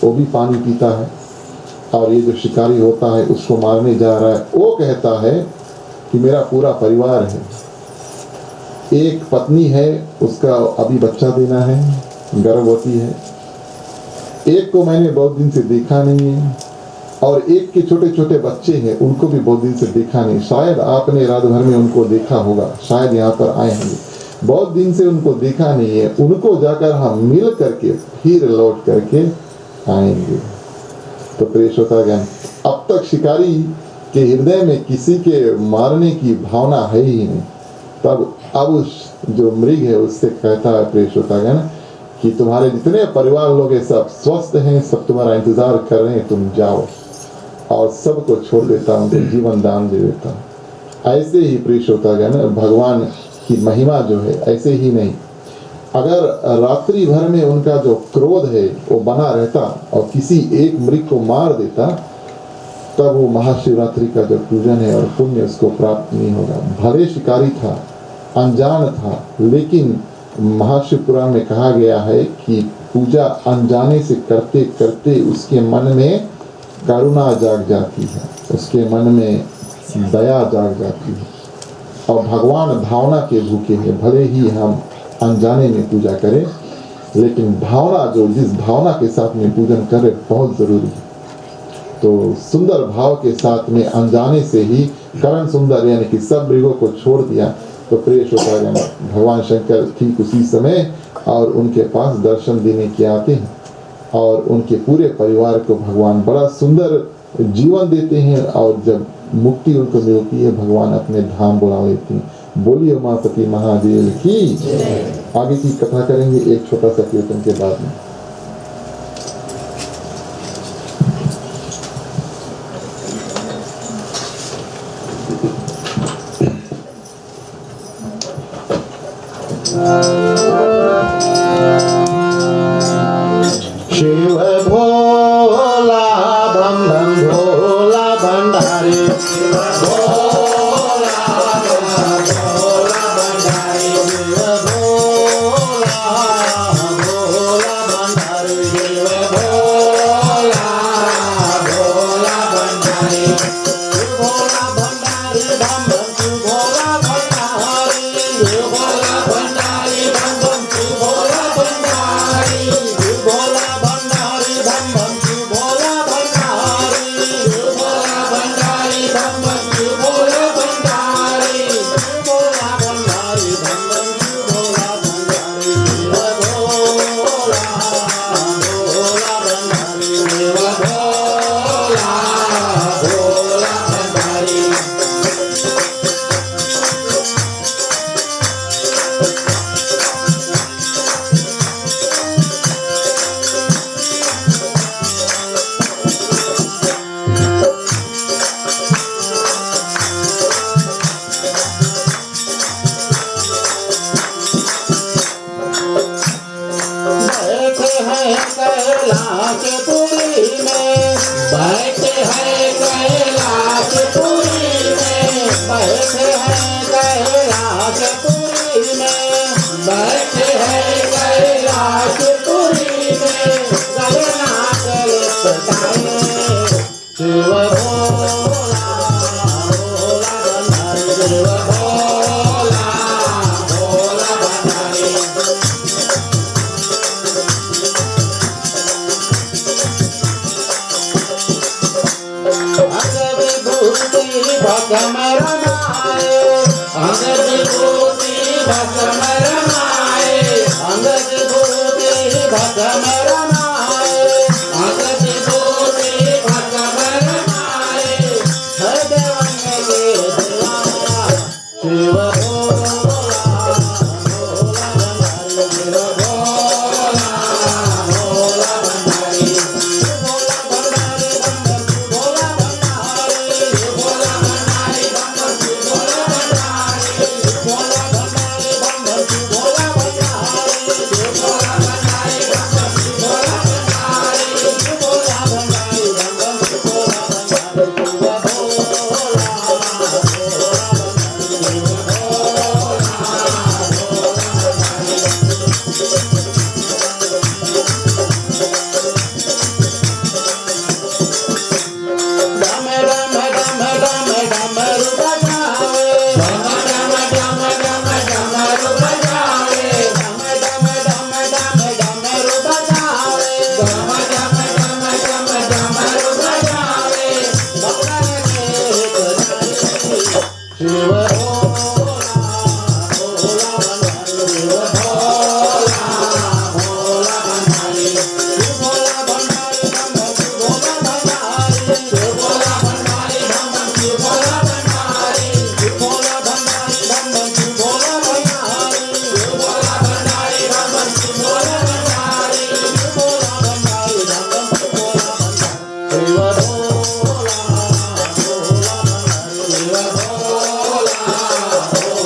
वो भी पानी पीता है, और ये जो शिकारी होता है उसको मारने जा रहा है। वो कहता है कि मेरा पूरा परिवार है, एक पत्नी है, उसका अभी बच्चा देना है, गर्भवती है, एक को मैंने बहुत दिन से देखा नहीं है, और एक के छोटे छोटे बच्चे हैं, उनको भी बहुत दिन से देखा नहीं। शायद आपने रात भर में उनको देखा होगा, शायद यहाँ पर आए होंगे, बहुत दिन से उनको देखा नहीं है, उनको जाकर हम मिल करके फिर लौट करके आएंगे। तो प्रेषोतागण, अब तक शिकारी के हृदय में किसी के मारने की भावना है ही नहीं। तब अब उस जो मृग है उससे कहता है प्रेषोतागण कि तुम्हारे जितने परिवार लोग हैं सब स्वस्थ हैं, सब तुम्हारा इंतजार कर रहे हैं, तुम जाओ, और सबको छोड़ देता हूँ, जीवन दान दे देता हूँ। ऐसे ही प्रेषोतागण, भगवान की महिमा जो है ऐसे ही नहीं, अगर रात्रि भर में उनका जो क्रोध है वो बना रहता और किसी एक मृग को मार देता, तब वो महाशिवरात्रि का जो पूजन है और पुण्य उसको प्राप्त नहीं होगा। भले शिकारी था, अनजान था, लेकिन महाशिव पुराण में कहा गया है कि पूजा अनजाने से करते करते उसके मन में करुणा जाग जाती है, उसके मन में दया जाग जाती है, और भगवान भावना के भूखे हैं। भले ही हम अनजाने में पूजा करें, लेकिन भावना जो जिस भावना के साथ में पूजन करें बहुत ज़रूरी है। तो सुंदर भाव के साथ में अनजाने से ही करण सुंदर, यानी कि सब मृगों को छोड़ दिया। तो प्रेषोतागण, भगवान शंकर ठीक उसी समय और उनके पास दर्शन देने के आते हैं, और उनके पूरे परिवार को भगवान बड़ा सुंदर जीवन देते हैं, और जब मुक्ति उनको मिलती है भगवान अपने धाम बुला लेते हैं। बोलिए उमापति महादेव की। आगे की कथा करेंगे एक छोटा सा कीर्तन के बाद में। शिव भोला बम बम भोला भंडारी, शिव भोला बम बम भोला भंडारी, शिव भोला भोला भंडारी, शिव भोला भोला भंडारी, शिव भोला भंडारी बम बम शिव भोला भंडारी, शिव भोला भंडारी बम बम शिव भोला भंडारी, शिव भोला भंडारी बम बम शिव भोला भंडारी, शिव भोला भंडारी बम बम शिव भोला भंडारी, शिव भोला भंडारी बम बम शिव भोला भंडारी, शिव भोला भोला भंडारी, शिव भोला भोला भंडारी। बैठे हैं कैलाशपुरी में, बैठे हैं कैलाशपुरी में, बैठे हैं कैलाशपुरी में, बैठे हैं कैलाशपुरी में, गगनाथ लिपटाए शिव भोला भोला भंडारी, शिव भोला भोला भंडारी। अंग विभूति भस्म रमाए, अंग विभूति भस्म रमाए, अंग विभूति भस्म रमाए, अंग विभूति भस्म रमाए, हृदय अंग के दिवाया शिव भोला भोला भंडारी, शिव भोला भोला भंडारी, शिव भोला भंडारी बम बम शिव भोला भंडारी, शिव भोला भंडारी बम बम शिव भोला भंडारी, शिव भोला भंडारी बम बम शिव भोला भंडारी, शिव भोला भंडारी बम बम शिव भोला भंडारी, शिव भोला भंडारी बम बम शिव भोला भंडारी, शिव भोला भोला भंडारी, शिव डम डम डम डम डमरू बजावे, डम डम डम डम डमरू बजावे, डम डम डम डम डमरू बजावे, डम डम डम डम डमरू बजावे, भक्तन के हितकारी शिव भोला भोला भंडारी, शिव भोला भोला भंडारी, शिव भोला भंडारी बम बम शिव भोला भंडारी, शिव भोला भंडारी बम बम शिव भोला भंडारी, शिव भोला भंडारी बम बम शिव भोला भंडारी, शिव भोला भंडारी बम बम शिव भोला भंडारी, शिव भोला भंडारी बम बम शिव भोला भंडारी, शिव भोला भोला भंडारी, शिव भोला भोला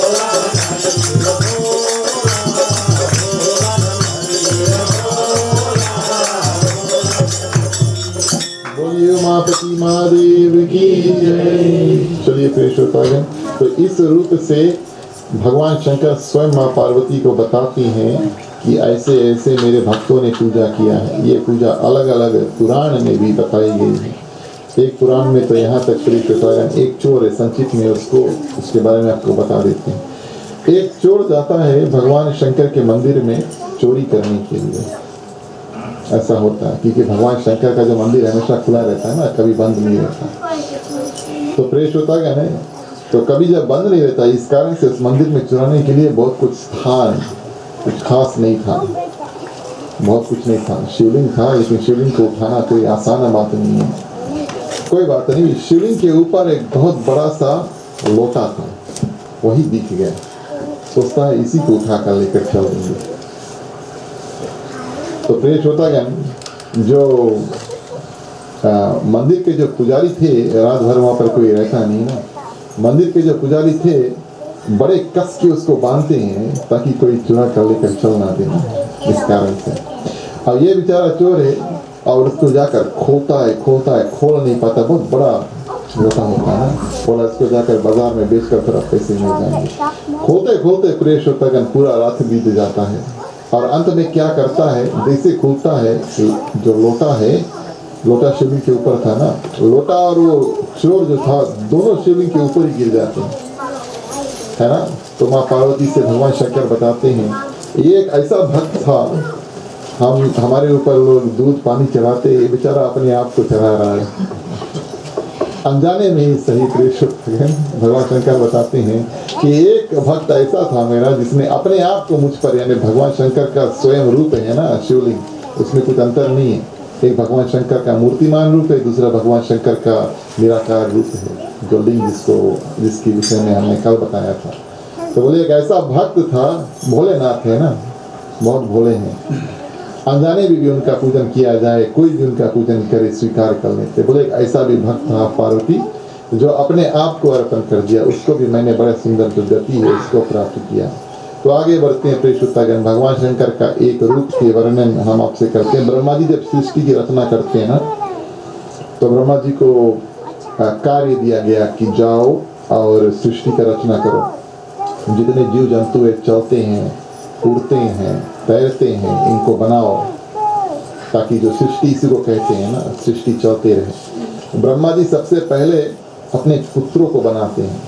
भंडारी, शिव भोला भोला भंडारी। बोलिए उमापति महादेव की जय। चलिए फिर श्रोतागण, तो इस रूप से भगवान शंकर स्वयं माँ पार्वती को बताती हैं कि ऐसे ऐसे मेरे भक्तों ने पूजा किया है। ये पूजा अलग अलग पुराण में भी बताई गई है। एक पुराण में तो यहाँ तक प्रिय श्रोतागण, एक चोर है, संक्षिप्त में उसके बारे में आपको बता देते हैं। एक चोर जाता है भगवान शंकर के मंदिर में चोरी करने के लिए। ऐसा होता है क्योंकि भगवान शंकर का जो मंदिर हमेशा खुला रहता है ना, कभी बंद नहीं रहता। तो प्रिय श्रोतागण है, तो कभी जब बंद नहीं रहता, इस कारण से उस मंदिर में चुराने के लिए बहुत कुछ स्थान कुछ खास नहीं था, बहुत कुछ नहीं था। शिवलिंग था, लेकिन शिवलिंग को उठाना कोई आसान बात नहीं है। कोई बात नहीं, शिवलिंग के ऊपर एक बहुत बड़ा सा लोटा था, वही दिख गया। सोचता है इसी को उठा कर लेकर चल देंगे। तो प्रिय श्रोतागण, जो मंदिर के जो पुजारी थे, रात भर वहाँ पर कोई रहता नहीं ना, मंदिर के जो पुजारी थे बड़े कस के उसको बांधते हैं ताकि कोई चुरा कर लेकर चल ना देना, इस कारण से। अब ये बेचारा चोर है और उसको जाकर खोलता है, खोल नहीं पाता, बहुत बड़ा लोटा होता है ना, बोला इसको जाकर बाजार में बेचकर थोड़ा पैसे मिल जाएंगे। खोलते प्रेस शोतागन पूरा रात बीत जाता है और अंत में क्या करता है, जैसे खुलता है कि जो लोटा है, लोटा शिवलिंग के ऊपर था ना, लोटा और वो चोर जो था दोनों शिवलिंग के ऊपर ही गिर जाते हैं, है ना। तो माँ पार्वती से भगवान शंकर बताते हैं, ये एक ऐसा भक्त था, हमारे ऊपर लोग दूध पानी चढ़ाते, ये बेचारा अपने आप को चढ़ा रहा है अनजाने में ही सही। भगवान शंकर बताते हैं कि एक भक्त ऐसा था मेरा जिसने अपने आप को मुझ पर, यानी भगवान शंकर का स्वयं रूप है ना शिवलिंग, उसमें कुछ अंतर नहीं है। एक भगवान शंकर का मूर्तिमान रूप है, दूसरा भगवान शंकर का निराकार रूप है, जो लिंग जिसके विषय में हमने कल बताया था। तो बोले एक ऐसा भक्त था, भोलेनाथ है ना, बहुत भोले हैं, अनजाने भी उनका पूजन किया जाए, कोई भी उनका पूजन करे स्वीकार कर लेते। बोले एक ऐसा भी भक्त था पार्वती जो अपने आप को अर्पण कर दिया, उसको भी मैंने बड़ा सुंदर जो गति है उसको प्राप्त किया। तो आगे बढ़ते हैं प्रेषुतागण, भगवान शंकर का एक रूप के वर्णन हम आपसे करते हैं। ब्रह्मा जी जब सृष्टि की रचना करते हैं ना, तो ब्रह्मा जी को कार्य दिया गया कि जाओ और सृष्टि का रचना करो, जितने जीव जंतु चलते हैं, उड़ते हैं, तैरते हैं, इनको बनाओ, ताकि जो सृष्टि इसी को कहते हैं ना, सृष्टि चलते रहे। ब्रह्मा जी सबसे पहले अपने पुत्रों को बनाते हैं,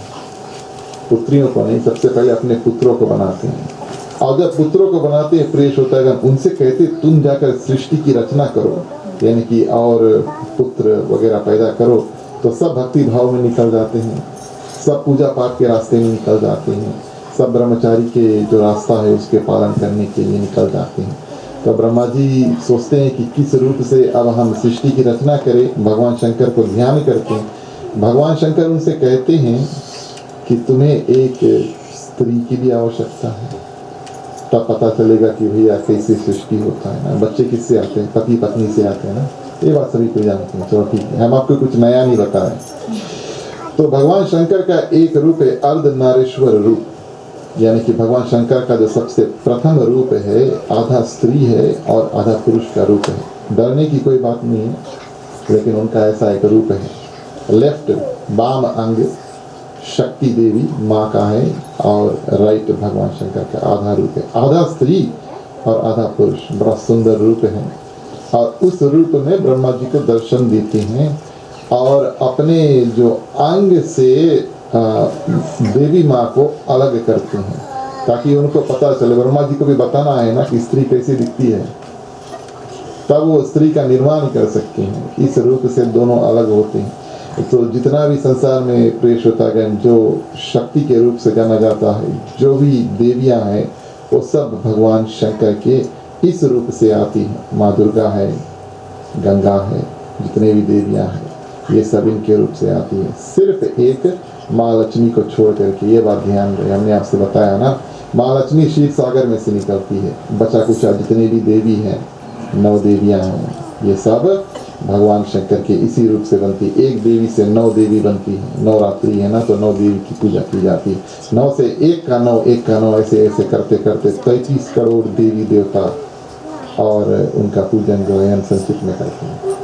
पुत्रियों को नहीं, सबसे पहले अपने पुत्रों को बनाते हैं। और जब पुत्रों को बनाते हैं प्रेष होता है, उनसे कहते तुम जाकर सृष्टि की रचना करो, यानी कि और पुत्र वगैरह पैदा करो। तो सब भक्ति भाव में निकल जाते हैं, सब पूजा पाठ के रास्ते में निकल जाते हैं, सब ब्रह्मचारी के जो रास्ता है उसके पालन करने के लिए निकल जाते हैं। तो ब्रह्मा जी सोचते हैं कि किस रूप से अब हम सृष्टि की रचना करें, भगवान शंकर को ध्यान करते हैं। भगवान शंकर उनसे कहते हैं कि तुम्हें एक स्त्री की भी आवश्यकता है, तब पता चलेगा कि भैया कैसे सृष्टि होता है ना। बच्चे किससे आते हैं, पति पत्नी से आते हैं ना, ये बात सभी को जानते हैं। चलो ठीक है, हम आपको कुछ नया नहीं बता रहे। तो भगवान शंकर का एक रूप है अर्धनारीश्वर रूप, यानी कि भगवान शंकर का जो सबसे प्रथम रूप है आधा स्त्री है और आधा पुरुष का रूप है। डरने की कोई बात नहीं है, लेकिन उनका ऐसा एक रूप है। लेफ्ट बाम अंग शक्ति देवी माँ का है और राइट भगवान शंकर का आधा रूप है, आधा स्त्री और आधा पुरुष। बड़ा सुंदर रूप है और उस रूप में ब्रह्मा जी को दर्शन देते हैं और अपने जो अंग से देवी माँ को अलग करते हैं, ताकि उनको पता चले। ब्रह्मा जी को भी बताना है ना कि स्त्री कैसी दिखती है, तब वो स्त्री का निर्माण कर सकते हैं। इस रूप से दोनों अलग होते हैं। तो जितना भी संसार में प्रेष होता है, जो शक्ति के रूप से जाना जाता है, जो भी देवियां हैं, वो सब भगवान शंकर के इस रूप से आती हैं। माँ दुर्गा है, गंगा है, जितने भी देवियां हैं, ये सब इनके रूप से आती है। सिर्फ एक माँ लक्ष्मी को छोड़ करके, ये बात ध्यान रहे, हमने आपसे बताया ना, माँ लक्ष्मी क्षीर सागर में से निकलती है। बचा कुचा जितने भी देवी हैं, 9 देवियां हैं, ये सब भगवान शंकर के इसी रूप से बनती है। एक देवी से 9 देवी बनती है। नवरात्रि है ना, तो 9 देवी की पूजा की जाती है। 9 से 1 का 9, 1 का 9, ऐसे ऐसे करते करते 33 करोड़ देवी देवता और उनका पूजन जो है संचित में करते हैं।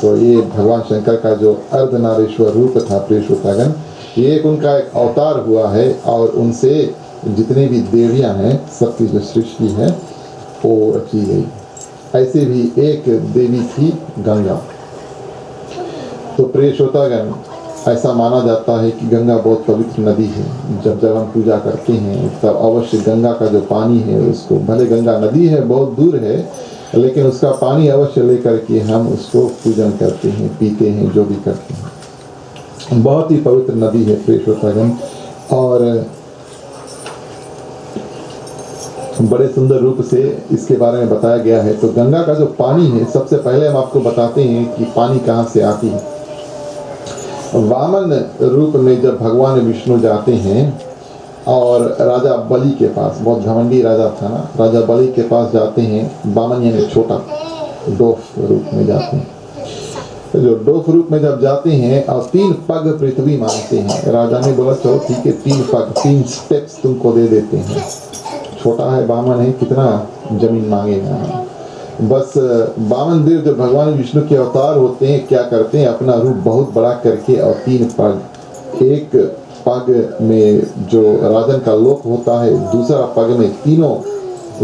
तो ये भगवान शंकर का जो अर्धनारीश्वर रूप था प्रेषोतागन, ये एक उनका एक अवतार हुआ है और उनसे जितने भी देवियां हैं, सबकी जो सृष्टि है वो रची गई। ऐसे भी एक देवी थी गंगा। तो प्रेषोतागन ऐसा माना जाता है कि गंगा बहुत पवित्र नदी है। जब जब हम पूजा करते हैं तब अवश्य गंगा का जो पानी है उसको, भले गंगा नदी है बहुत दूर है, लेकिन उसका पानी अवश्य लेकर के हम उसको पूजन करते हैं, पीते हैं, जो भी करते हैं। बहुत ही पवित्र नदी है प्रेषोतागन और बड़े सुंदर रूप से इसके बारे में बताया गया है। तो गंगा का जो पानी है, सबसे पहले हम आपको बताते हैं कि पानी कहाँ से आती है। वामन रूप में जब भगवान विष्णु जाते हैं और राजा बलि के पास, बहुत घमंडी राजा था ना, राजा बलि के पास जाते हैं, वामन यानी छोटा, डोफ रूप में जाते हैं। जो डोफ रूप में जब जाते हैं और 3 पग पृथ्वी मांगते हैं, राजा ने बोला चलो ठीक है 3 पग 3 स्टेप्स तुमको दे देते हैं। छोटा है बामन है, कितना जमीन मांगेगा। बस बामन देव जो भगवान विष्णु के अवतार होते हैं क्या करते हैं, अपना रूप बहुत बड़ा करके और 3 पग, एक पग में जो राजन का लोक होता है, दूसरा पग में तीनों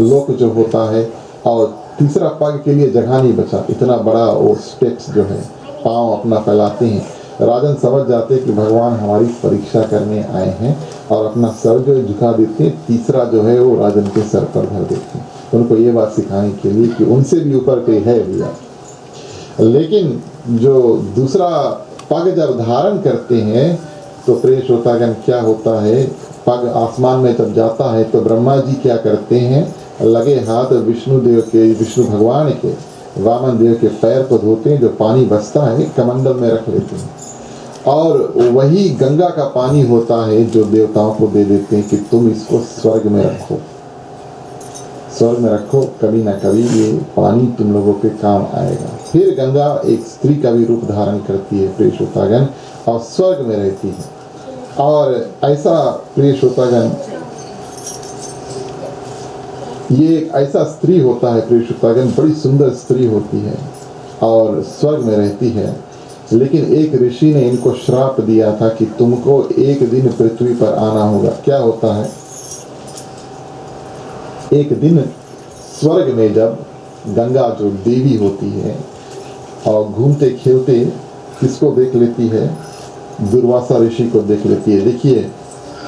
लोक जो होता है, और तीसरा पग के लिए जगह नहीं बचा, इतना बड़ा वो स्टेप्स जो है पांव अपना फैलाते हैं। राजन समझ जाते कि भगवान हमारी परीक्षा करने आए हैं और अपना सर जो झुका देते हैं, तीसरा जो है वो राजन के सर पर धर देते हैं, उनको ये बात सिखाने के लिए कि उनसे भी ऊपर कोई है भैया। लेकिन जो दूसरा पग जब धारण करते हैं तो प्रिय श्रोतागण क्या होता है, पग आसमान में जब जाता है तो ब्रह्मा जी क्या करते हैं, लगे हाथ विष्णु भगवान के वामन देव के पैर को धोते हैं, जो पानी बसता है कमंडल में रख लेते हैं, और वही गंगा का पानी होता है जो देवताओं को दे देते हैं कि तुम इसको स्वर्ग में रखो, स्वर्ग में रखो, कभी ना कभी ये पानी तुम लोगों के काम आएगा। फिर गंगा एक स्त्री का भी रूप धारण करती है प्रिय श्रोतागण, और स्वर्ग में रहती है। और ऐसा प्रिय श्रोतागण, ये एक ऐसा स्त्री होता है प्रिय श्रोतागण, बड़ी सुंदर स्त्री होती है और स्वर्ग में रहती है। लेकिन एक ऋषि ने इनको श्राप दिया था कि तुमको एक दिन पृथ्वी पर आना होगा। क्या होता है, एक दिन स्वर्ग में जब गंगा जो देवी होती है और घूमते खेलते किसको देख लेती है, दुर्वासा ऋषि को देख लेती है। देखिए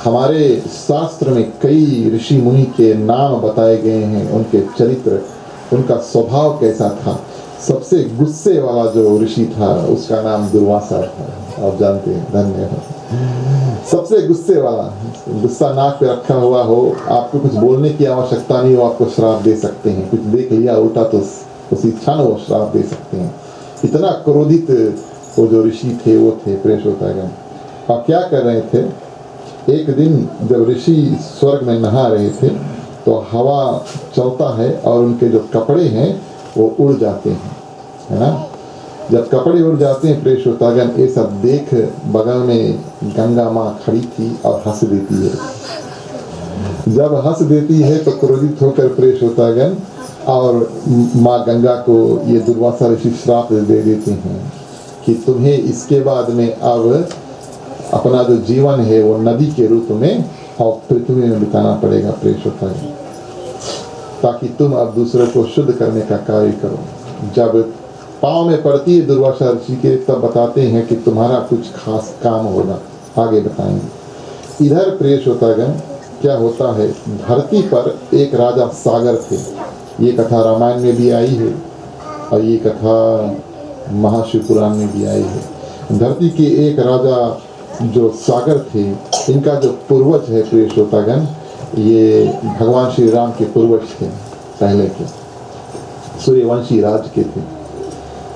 हमारे शास्त्र में कई ऋषि मुनि के नाम बताए गए हैं, उनके चरित्र, उनका स्वभाव कैसा था। सबसे गुस्से वाला जो ऋषि था उसका नाम दुर्वासा था, आप जानते हैं, धन्यवाद। सबसे गुस्से वाला, गुस्सा नाक पे रखा हुआ हो, आपको कुछ बोलने की आवश्यकता नहीं हो, आपको श्राप दे सकते हैं, कुछ देख लिया उल्टा तो उसी क्षण वो श्राप दे सकते हैं। इतना क्रोधित वो जो ऋषि थे वो थे प्रेष होता गया। और क्या कर रहे थे, एक दिन जब ऋषि स्वर्ग में नहा रहे थे तो हवा चलता है और उनके जो कपड़े हैं वो उड़ जाते हैं, है ना। जब कपड़े उड़ जाते हैं प्रेष होतागन, ये सब देख बगल में गंगा माँ खड़ी थी और हंस देती है। जब हंस देती है तो क्रोधित होकर प्रेष होतागन और माँ गंगा को ये दुर्वासा ऋषि श्राप दे देते हैं कि तुम्हें इसके बाद में अब अपना जो जीवन है वो नदी के रूप में और पृथ्वी में बिताना पड़ेगा प्रेष होतागन, ताकि तुम अब दूसरों को शुद्ध करने का कार्य करो। जब पाँव में पड़ती है दुर्वासा ऋषि के तब बताते हैं कि तुम्हारा कुछ खास काम होगा, आगे बताएंगे। इधर प्रेष होतागन क्या होता है, धरती पर एक राजा सागर थे। ये कथा रामायण में भी आई है और ये कथा महाशिव पुराण में भी आई है। धरती के एक राजा जो सागर थे, इनका जो पूर्वज है प्रेष होतागन, ये भगवान श्री राम के पूर्वज थे, पहले के सूर्यवंशी राज के थे।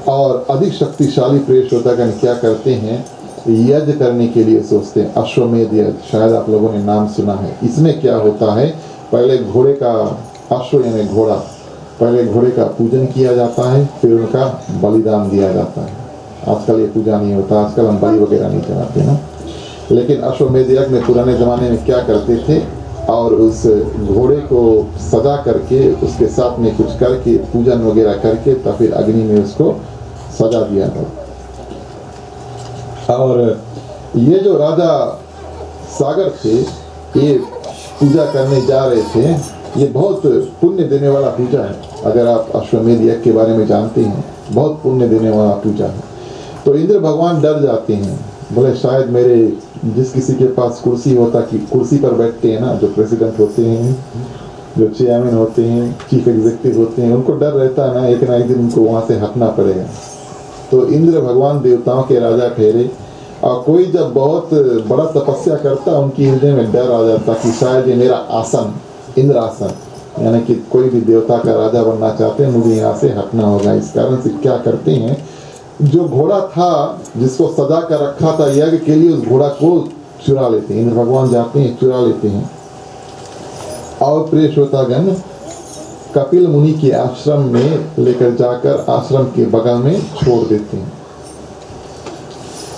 और अधिक शक्तिशाली प्रेष होतागन क्या करते हैं, यज्ञ करने के लिए सोचते हैं, अश्वमेध यज्ञ, शायद आप लोगों ने नाम सुना है। इसमें क्या होता है, पहले घोड़े का, अश्व यानी घोड़ा, पहले घोड़े का पूजन किया जाता है, फिर उनका बलिदान दिया जाता है। आजकल ये पूजा नहीं होता, आजकल हम बलि वगैरह नहीं चढ़ाते ना, लेकिन अश्वमेध यज्ञ में पुराने ज़माने में क्या करते थे, और उस घोड़े को सजा करके उसके साथ में कुछ करके पूजन वगैरह करके तो फिर अग्नि में उसको सजा दिया था। और ये जो राजा सागर थे, ये पूजा करने जा रहे थे। ये बहुत पुण्य देने वाला पूजा है, अगर आप अश्वमेध यज्ञ के बारे में जानते हैं, बहुत पुण्य देने वाला पूजा है। तो इंद्र भगवान डर जाते हैं, बोले शायद मेरे जिस किसी के पास कुर्सी होता, कि कुर्सी पर बैठते हैं ना, जो प्रेसिडेंट होते हैं, जो चेयरमैन होते हैं, चीफ एग्जीक्यूटिव होते हैं, उनको डर रहता है ना एक दिन उनको वहाँ से हटना पड़ेगा। तो इंद्र भगवान देवताओं के राजा ठहरे, और कोई जब बहुत बड़ा तपस्या करता, उनकी हृदय में डर आ जाता कि शायद ये मेरा आसन, इंद्र आसन, यानी कि कोई भी देवता का राजा बनना चाहते हैं, मुझे यहाँ से हटना होगा। इस कारण से क्या करते हैं, जो घोड़ा था जिसको सजा कर रखा था यज्ञ के लिए, उस घोड़ा को चुरा लेते हैं। इंद्र भगवान जाते हैं, चुरा लेते हैं, और प्रेष होतागन कपिल मुनि के आश्रम में लेकर जाकर आश्रम के बगल में छोड़ देते हैं।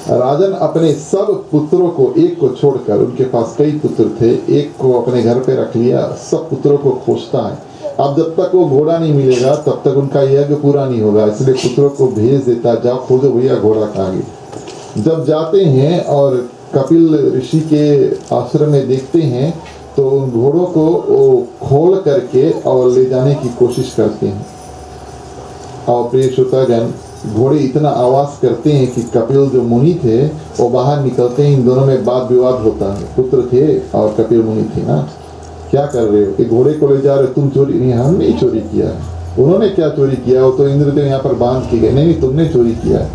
राजन अपने सब पुत्रों को एक को छोड़कर, उनके पास कई पुत्र थे, एक को अपने घर पे रख लिया, सब पुत्रों को खोजता है। अब जब तक वो घोड़ा नहीं मिलेगा तब तक उनका यज्ञ पूरा नहीं होगा, इसलिए पुत्रों को भेज देता, जाओ खोजो भैया घोड़ा कहाँ गया। जब जाते हैं और कपिल ऋषि के आश्रम में देखते हैं तो उन घोड़ों को वो खोल करके और ले जाने की कोशिश करते हैं। और प्रिय श्रोतागण, घोड़े इतना आवाज करते हैं कि कपिल जो मुनि थे वो बाहर निकलते हैं, इन दोनों में वाद विवाद होता है। पुत्र थे और कपिल मुनि थे ना, क्या कर रहे हो, ये घोड़े को ले जा रहे हो, तुम चोरी नहीं, हमने ही चोरी किया है। उन्होंने क्या चोरी किया, वो तो इंद्रदेव यहाँ पर बांध के गए, नहीं तुमने चोरी किया है,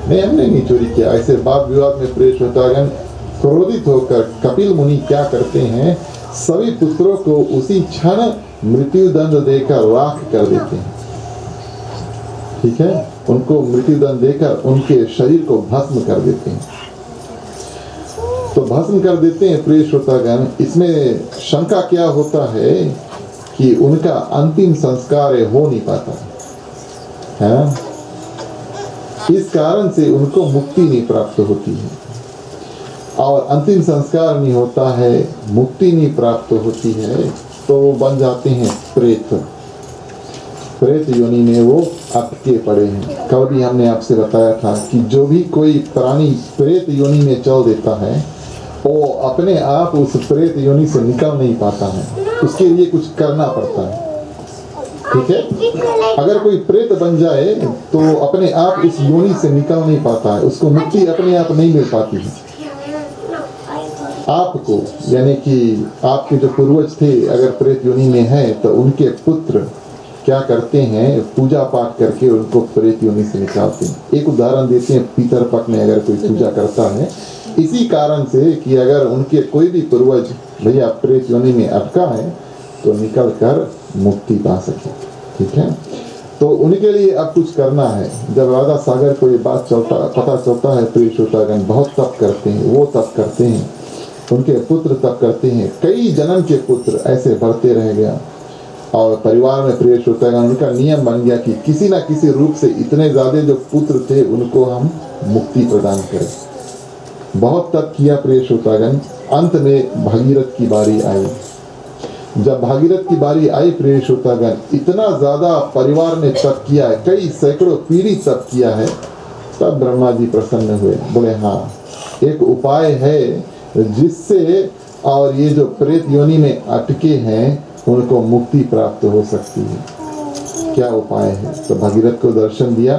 नहीं हमने नहीं चोरी किया। ऐसे वाद विवाद में प्रिय श्रोतागण क्रोधित होकर कपिल मुनि क्या करते हैं, सभी पुत्रों को उसी क्षण मृत्यु दंड देकर राख कर देते हैं। ठीक है, उनको मृत्यु दंड देकर उनके शरीर को भस्म कर देते हैं। तो भस्म कर देते हैं प्रिय श्रोतागण। इसमें शंका क्या होता है कि उनका अंतिम संस्कार हो नहीं पाता है, इस कारण से उनको मुक्ति नहीं प्राप्त होती है। और अंतिम संस्कार नहीं होता है, मुक्ति नहीं प्राप्त होती है, तो वो बन जाते हैं प्रेत। प्रेत योनि में वो अटके पड़े हैं। कल भी हमने आपसे बताया था कि जो भी कोई प्राणी प्रेत योनि में चल देता है वो अपने आप उस प्रेत योनि से निकल नहीं पाता है, उसके लिए कुछ करना पड़ता है। ठीक है, अगर कोई प्रेत बन जाए तो अपने आप उस योनि से निकल नहीं पाता है, उसको मुक्ति अपने आप नहीं मिल पाती है। आपको यानी कि आपके जो पूर्वज थे अगर प्रेत योनि में है तो उनके पुत्र क्या करते हैं, पूजा पाठ करके उनको प्रेत योनि से निकालते हैं। एक उदाहरण देते हैं, पितर पक्ष में अगर कोई पूजा करता है इसी कारण से कि अगर उनके कोई भी पूर्वज भैया प्रेत योनि में अटका है तो निकल कर मुक्ति पा सके। ठीक है, तो उनके लिए अब कुछ करना है। जब राधा सागर को ये बात पता चलता है, प्रिय श्रोतागण बहुत तप करते हैं, वो तप करते हैं, उनके पुत्र तप करते हैं, कई जन्म के पुत्र ऐसे बढ़ते रह गया। और परिवार में प्रिय श्रोतागण उनका नियम बन गया कि किसी न किसी रूप से इतने ज़्यादा जो पुत्र थे उनको हम मुक्ति प्रदान करें। बहुत तप किया प्रिय श्रोतागण, अंत में भागीरथ की बारी आई। जब भागीरथ की बारी आई प्रिय श्रोतागण, इतना ज़्यादा परिवार ने तप किया है, कई सैकड़ों पीढ़ी तप किया है, तब ब्रह्मा जी प्रसन्न हुए, बोले हाँ एक उपाय है जिससे और ये जो प्रेत योनि में अटके हैं उनको मुक्ति प्राप्त हो सकती है। क्या उपाय है? तो भगीरथ को दर्शन दिया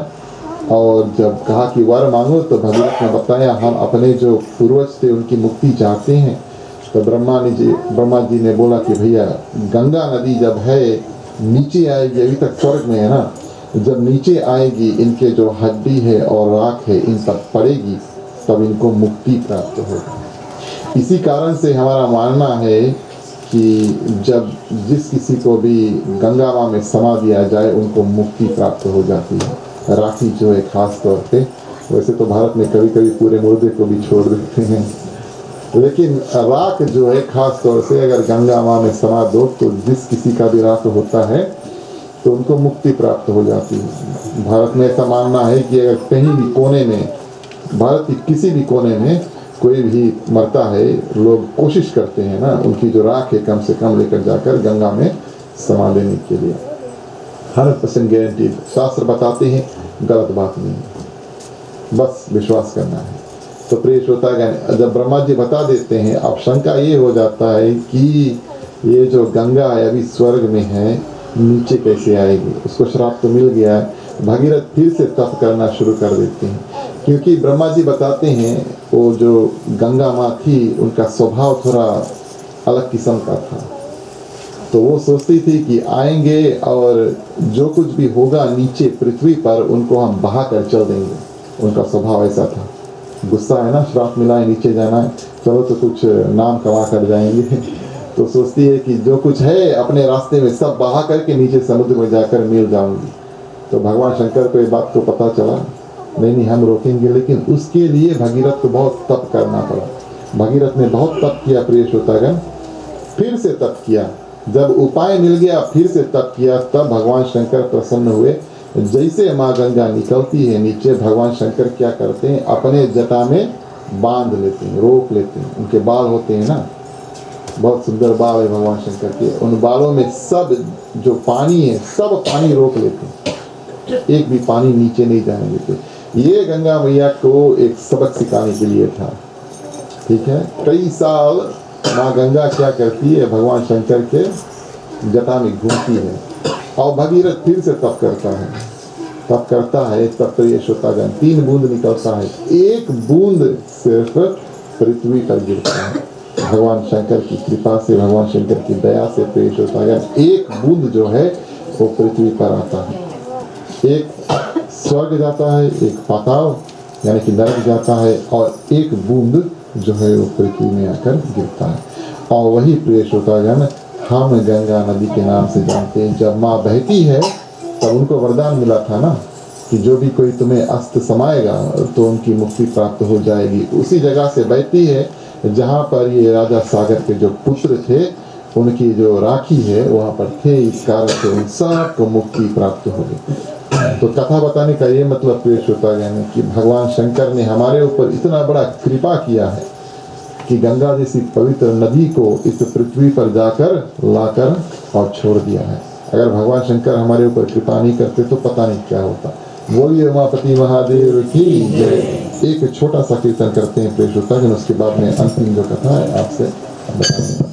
और जब कहा कि वर मांगो तो भगीरथ ने बताया हम अपने जो पूर्वज थे उनकी मुक्ति चाहते हैं। तो ब्रह्मा जी ने बोला कि भैया गंगा नदी जब है नीचे आएगी, अभी तक स्वर्ग में है ना, जब नीचे आएगी इनके जो हड्डी है और राख है इन पर पड़ेगी तब इनको मुक्ति प्राप्त होगी। इसी कारण से हमारा मानना है कि जब जिस किसी को भी गंगा माँ में समा दिया जाए उनको मुक्ति प्राप्त हो जाती है। राखी जो है खास तौर पे, वैसे तो भारत में कभी कभी पूरे मुर्दे को भी छोड़ देते हैं, लेकिन राख जो है खास तौर से अगर गंगा माँ में समा दो तो जिस किसी का भी राख होता है तो उनको मुक्ति प्राप्त हो जाती है। भारत में ऐसा मानना है कि अगर कहीं भी कोने में, भारत के किसी भी कोने में कोई भी मरता है, लोग कोशिश करते हैं ना उनकी जो राख है कम से कम लेकर जाकर गंगा में समा देने के लिए। 100% गारंटीड, शास्त्र बताते हैं, गलत बात नहीं है, बस विश्वास करना है। तो प्रिय श्रोतागण जब ब्रह्मा जी बता देते हैं, अब शंका ये हो जाता है कि ये जो गंगा है अभी स्वर्ग में है, नीचे कैसे आएगी? उसको श्राप तो मिल गया है। भगीरथ फिर से तप करना शुरू कर देते हैं, क्योंकि ब्रह्मा जी बताते हैं वो जो गंगा माँ थी उनका स्वभाव थोड़ा अलग किस्म का था। तो वो सोचती थी कि आएंगे और जो कुछ भी होगा नीचे पृथ्वी पर उनको हम बहा कर चल देंगे। उनका स्वभाव ऐसा था, गुस्सा है ना, श्राप मिला है, नीचे जाना है, चलो तो कुछ नाम कमा कर जाएंगे। तो सोचती है कि जो कुछ है अपने रास्ते में सब बहा करके नीचे समुद्र में जाकर मिल जाऊंगी। तो भगवान शंकर को ये बात को पता चला, नहीं हम रोकेंगे, लेकिन उसके लिए भगीरथ को बहुत तप करना पड़ा। भगीरथ ने बहुत तप किया प्रिय श्रोतागण, फिर से तप किया, जब उपाय मिल गया फिर से तप किया, तब भगवान शंकर प्रसन्न हुए जैसे माँ गंगा निकलती है नीचे, भगवान शंकर क्या करते हैं, अपने जटा में बांध लेते हैं, रोक लेते हैं। उनके बाल होते हैं ना, बहुत सुंदर बाल है भगवान शंकर के, उन बालों में सब जो पानी है सब पानी रोक लेते हैं, एक भी पानी नीचे नहीं जाने देते। ये गंगा मैया को एक सबक सिखाने के लिए था। ठीक है, कई साल माँ गंगा क्या करती है, भगवान शंकर के जटा में घूमती है, और भगीरथ फिर से तप करता है, तप करता है, तब तो ये श्रोतागण 3 बूंद निकलता है, 1 बूंद सिर्फ पृथ्वी पर गिरता है। भगवान शंकर की कृपा से, भगवान शंकर की दया से प्रिय श्रोतागण 1 बूंद जो है वो पृथ्वी पर आता है। एक स्वर्ग जाता है, एक पाताल यानी कि नरक जाता है, और 1 बूंद जो है वो पृथ्वी में आकर गिरता है। और वही प्रिय श्रोतागण हम गंगा नदी के नाम से जानते हैं। जब माँ बहती है तब उनको वरदान मिला था ना कि जो भी कोई तुम्हें अस्त समाएगा तो उनकी मुक्ति प्राप्त हो जाएगी। उसी जगह से बहती है जहाँ पर ये राजा सागर के जो पुत्र थे उनकी जो राखी है वहाँ पर थे, इस कारण से उन सबको मुक्ति प्राप्त हो गई। तो कथा बताने का ये मतलब प्रिय श्रोतागण कि भगवान शंकर ने हमारे ऊपर इतना बड़ा कृपा किया है कि गंगा जैसी पवित्र नदी को इस पृथ्वी पर जाकर लाकर और छोड़ दिया है। अगर भगवान शंकर हमारे ऊपर कृपा नहीं करते तो पता नहीं क्या होता। बोलिए उमापति महादेव की जय। एक छोटा सा कीर्तन करते हैं प्रिय श्रोतागण, उसके बाद में अंतिम जो कथा है आपसे बताऊंगा।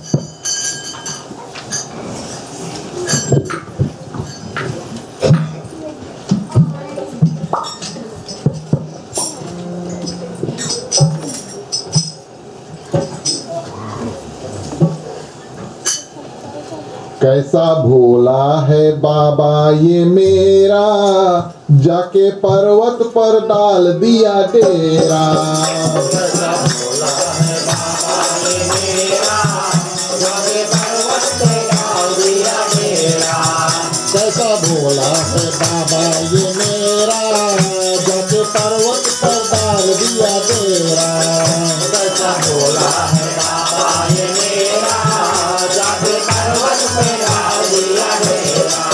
कैसा भोला है बाबा ये मेरा, जाके पर्वत पर डाल दिया डेरा। कैसा भोला है बाबा ये मेरा, जाके पर्वत पे डाल दिया डेरा। कैसा भोला है बाबा ये मेरा, जाके पर्वत पर डाल दिया डेरा। कैसा भोला है बाबा ये मेरा, जाके पर्वत पे डाल दिया डेरा।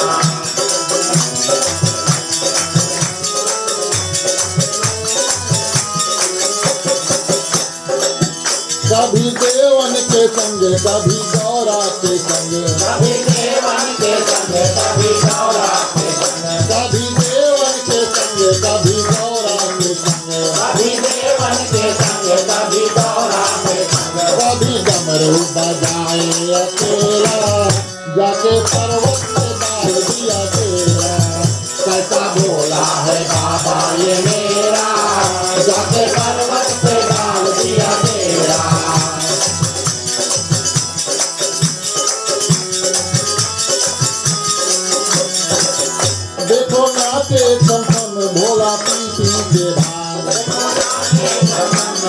कभी देवन के संग, कभी गौरा के संग, कभी देवन के संग, कभी गौरा के संग, कभी देवन के संग, कभी गौरा के संग, कभी देवन के संग, कभी गौरा के संग। कभी डमरू बजाए अकेला, जाके पर्वत पे डाल दिया डेरा। कैसा भोला है बाबा ये मेरा, जाके पर्वत पे डाल दिया डेरा। देखो नाचे संसन भोला पी पी के भाग,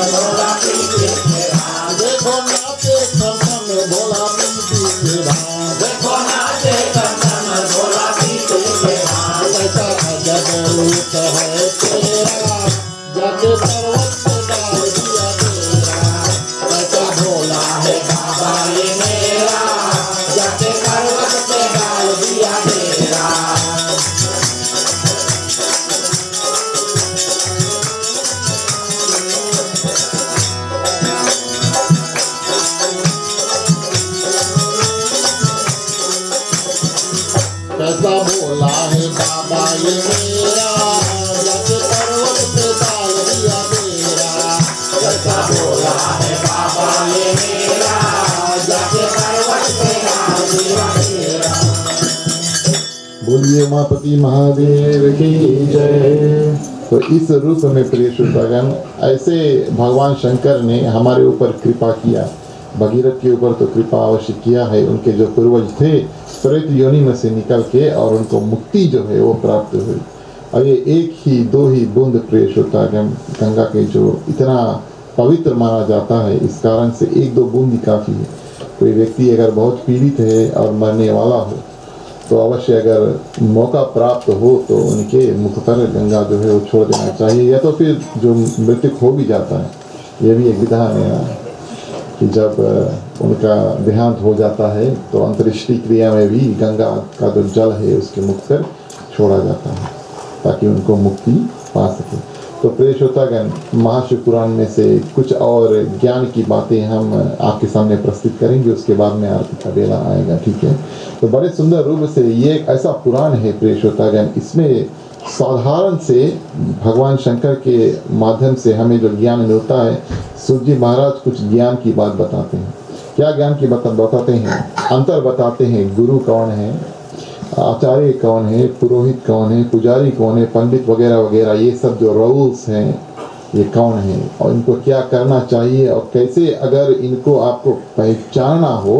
भोला पीछे तेरा, देखो नाचे संसन भोला पी पी के भाग। देखो नाचे कंचन भोला पीछे तेरा। कैसा अजब रूप है तेरा, जाके पर्वत पे डाल दिया डेरा। कैसा भोला है बाबा ये मेरा, जाके पर्वत पे डाल दिया डेरा। कैसा भोला है बाबा ये मेरा, जाके पर्वत पे डाल दिया डेरा। कैसा भोला है बाबा ये मेरा, जाके पर्वत पे डाल दिया डेरा। बोलिए उमापति महादेव की जय। तो इस रूप में प्रिय श्रोतागण ऐसे भगवान शंकर ने हमारे ऊपर कृपा किया। भगीरथ के ऊपर तो कृपा अवश्य किया है, उनके जो पूर्वज थे प्रेत योनि में से निकल के और उनको मुक्ति जो है वो प्राप्त हुई। और ये 1 ही 2 ही बूंद प्रिय श्रोतागण गंगा के जो इतना पवित्र माना जाता है, इस कारण से 1-2 बूंद ही काफ़ी है। कोई व्यक्ति अगर बहुत पीड़ित है और मरने वाला हो तो अवश्य अगर मौका प्राप्त हो तो उनके मुख पर गंगा जो है वो छोड़ देना चाहिए, या तो फिर जो मृतक हो भी जाता है ये भी एक विधान है कि जब उनका देहांत हो जाता है तो अंत्येष्टि क्रिया में भी गंगा का जो जल है उसके मुख पर छोड़ा जाता है। ताकि उनको मुक्ति पा सके। तो प्रिय श्रोतागण, महाशिव पुराण में से कुछ और ज्ञान की बातें हम आपके सामने प्रस्तुत करेंगे, उसके बाद में आरती का बेला आएगा, ठीक है। तो बड़े सुंदर रूप से ये एक ऐसा पुराण है प्रिय श्रोतागण, इसमें साधारण से भगवान शंकर के माध्यम से हमें जो ज्ञान मिलता है, सूर्य जी महाराज कुछ ज्ञान की बात बताते हैं। क्या ज्ञान की बात बताते हैं? अंतर बताते हैं, गुरु कौन है, आचार्य कौन है, पुरोहित कौन है, पुजारी कौन है, पंडित वगैरह वगैरह, ये सब जो रूल्स हैं ये कौन है और इनको क्या करना चाहिए और कैसे अगर इनको आपको पहचानना हो,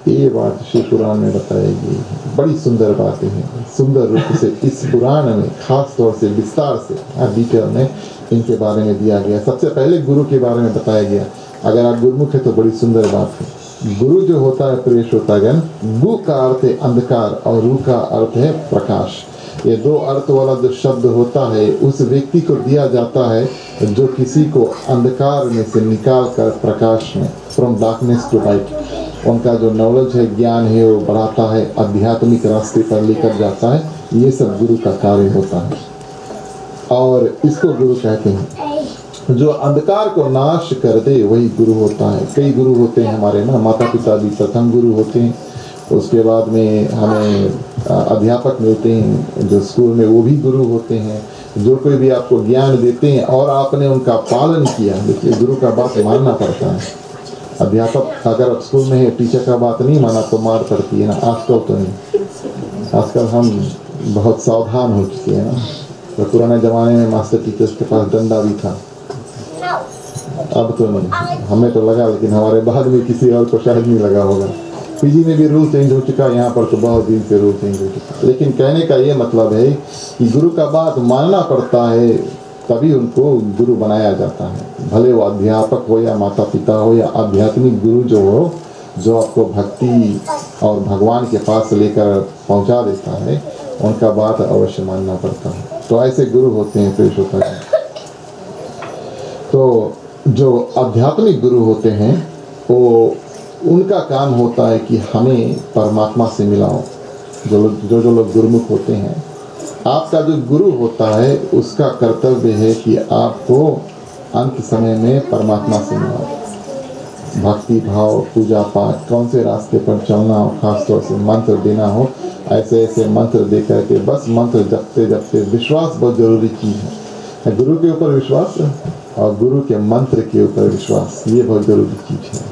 ये बात शिव पुराण में बताएगी। बड़ी सुंदर बातें हैं, सुंदर रूप से इस पुराण में खास तौर से विस्तार से डिटेल में इनके बारे में दिया गया। सबसे पहले गुरु के बारे में बताया गया। अगर आप गुरुमुख है तो बड़ी सुंदर बात है। गुरु जो होता है प्रिय श्रोतागण, गु का अर्थ है अंधकार और रू का अर्थ है प्रकाश। ये दो अर्थ वाला जो शब्द होता है उस व्यक्ति को दिया जाता है जो किसी को अंधकार में से निकाल कर प्रकाश में, फ्रॉम डार्कनेस टू लाइट, उनका जो नॉलेज है, ज्ञान है, वो बढ़ाता है, आध्यात्मिक रास्ते पर लेकर जाता है। ये सब गुरु का कार्य होता है और इसको गुरु कहते हैं। जो अंधकार को नाश कर दे वही गुरु होता है। कई गुरु होते हैं हमारे ना, माता पिता भी प्रथम गुरु होते हैं, उसके बाद में हमें अध्यापक मिलते हैं जो स्कूल में, वो भी गुरु होते हैं। जो कोई भी आपको ज्ञान देते हैं और आपने उनका पालन किया, देखिए गुरु का बात मानना पड़ता है। अध्यापक अगर आप स्कूल में है, टीचर का बात नहीं माना तो मार पड़ती है ना। आजकल तो नहीं, आजकल हम बहुत सावधान हो चुके हैं ना। तो पुराने ज़माने में मास्टर टीचर्स के पास डंडा भी था, अब तो नहीं। हमें तो लगा, लेकिन हमारे बाद में किसी और को शायद नहीं लगा होगा। पीजी में भी रूल चेंज हो चुका, यहाँ पर तो बहुत दिन से रूल चेंज हो चुका। लेकिन कहने का ये मतलब है कि गुरु का बात मानना पड़ता है, तभी उनको गुरु बनाया जाता है। भले वो अध्यापक हो या माता पिता हो या आध्यात्मिक गुरु जो हो, जो आपको भक्ति और भगवान के पास लेकर पहुँचा देता है, उनका बात अवश्य मानना पड़ता है। तो ऐसे गुरु होते हैं पेश होता है। तो जो आध्यात्मिक गुरु होते हैं वो उनका काम होता है कि हमें परमात्मा से मिलाओ। जो लोग गुरुमुख होते हैं, आपका जो गुरु होता है उसका कर्तव्य है कि आपको अंत समय में परमात्मा से मिलाओ। भक्ति भाव, पूजा पाठ, कौन से रास्ते पर चलना हो, खासतौर से मंत्र देना हो, ऐसे ऐसे मंत्र दे करके बस मंत्र जपते जपते, विश्वास बहुत जरूरी चीज़ है। गुरु के ऊपर विश्वास और गुरु के मंत्र के ऊपर विश्वास, ये बहुत जरूरी चीज़ है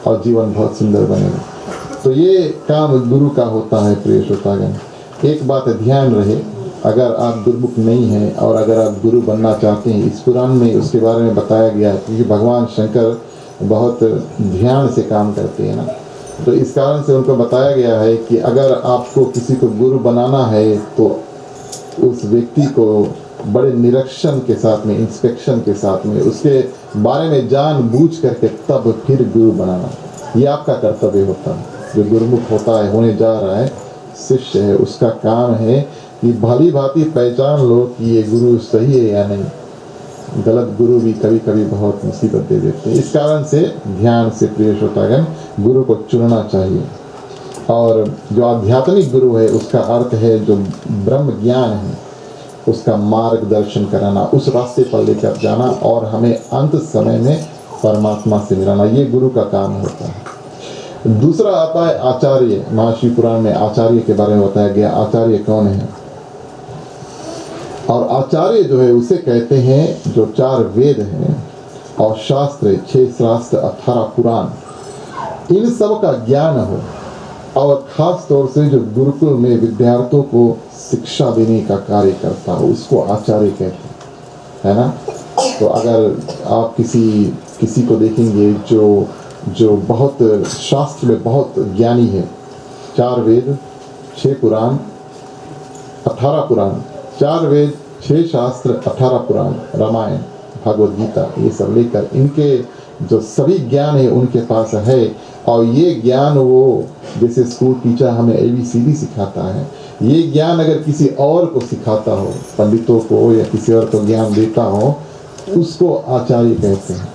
और जीवन बहुत सुंदर बनेगा। तो ये काम गुरु का होता है प्रिय श्रोतागण। एक बात ध्यान रहे, अगर आप गुरुमुख नहीं हैं और अगर आप गुरु बनना चाहते हैं, इस पुराण में उसके बारे में बताया गया है, क्योंकि भगवान शंकर बहुत ध्यान से काम करते हैं ना, तो इस कारण से उनको बताया गया है कि अगर आपको किसी को गुरु बनाना है तो उस व्यक्ति को बड़े निरीक्षण के साथ में, इंस्पेक्शन के साथ में, उसके बारे में जान बूझ करके तब फिर गुरु बनाना, ये आपका कर्तव्य होता है। जो गुरुमुख होता है, होने जा रहा है, शिष्य है, उसका काम है कि भली भांति पहचान लो कि ये गुरु सही है या नहीं। गलत गुरु भी कभी कभी बहुत मुसीबत दे देते हैं। इस कारण से ध्यान से प्रिय श्रोतागण गुरु को चुनना चाहिए। और जो आध्यात्मिक गुरु है उसका अर्थ है जो ब्रह्म ज्ञान है उसका मार्गदर्शन कराना, उस रास्ते पर लेकर जाना और हमें अंत समय में परमात्मा से मिलाना, ये गुरु का काम होता है। दूसरा आता है आचार्य। महाशिव पुराण में आचार्य के बारे में बताया गया। आचार्य कौन है? और आचार्य जो है उसे कहते हैं जो 4 वेद हैं और शास्त्र, 6 शास्त्र, 18 पुराण, इन सब का ज्ञान हो और खास तौर से जो गुरुकुल में विद्यार्थियों को शिक्षा देने का कार्य करता हो, उसको आचार्य कहते हैं, है ना। तो अगर आप किसी को देखेंगे जो बहुत शास्त्र में बहुत ज्ञानी है, 4 वेद, 6 पुराण, 18 पुराण, 4 वेद, 6 शास्त्र, 18 पुराण, रामायण, भगवद गीता, ये सब लेकर इनके जो सभी ज्ञान है उनके पास है। और ये ज्ञान वो जैसे स्कूल टीचर हमें ABCD सिखाता है, ये ज्ञान अगर किसी और को सिखाता हो, पंडितों को या किसी और को ज्ञान देता हो, उसको आचार्य कहते हैं।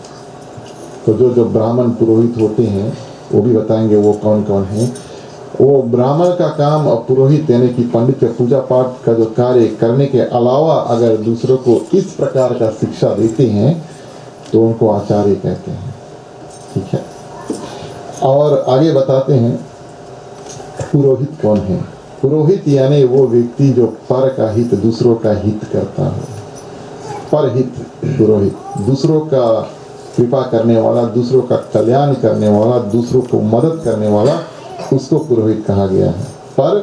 तो जो ब्राह्मण पुरोहित होते हैं वो भी बताएंगे वो कौन कौन है। वो ब्राह्मण का काम और पुरोहित यानी कि पंडित के पूजा पाठ का जो कार्य करने के अलावा अगर दूसरों को इस प्रकार का शिक्षा देते हैं तो उनको आचार्य कहते हैं। ठीक है, और आगे बताते हैं पुरोहित कौन है। पुरोहित यानी वो व्यक्ति जो पर का हित, दूसरों का हित करता है। परहित पुरोहित, दूसरों का कृपा करने वाला, दूसरों का कल्याण करने वाला, दूसरों को मदद करने वाला, उसको पुरोहित कहा गया है। पर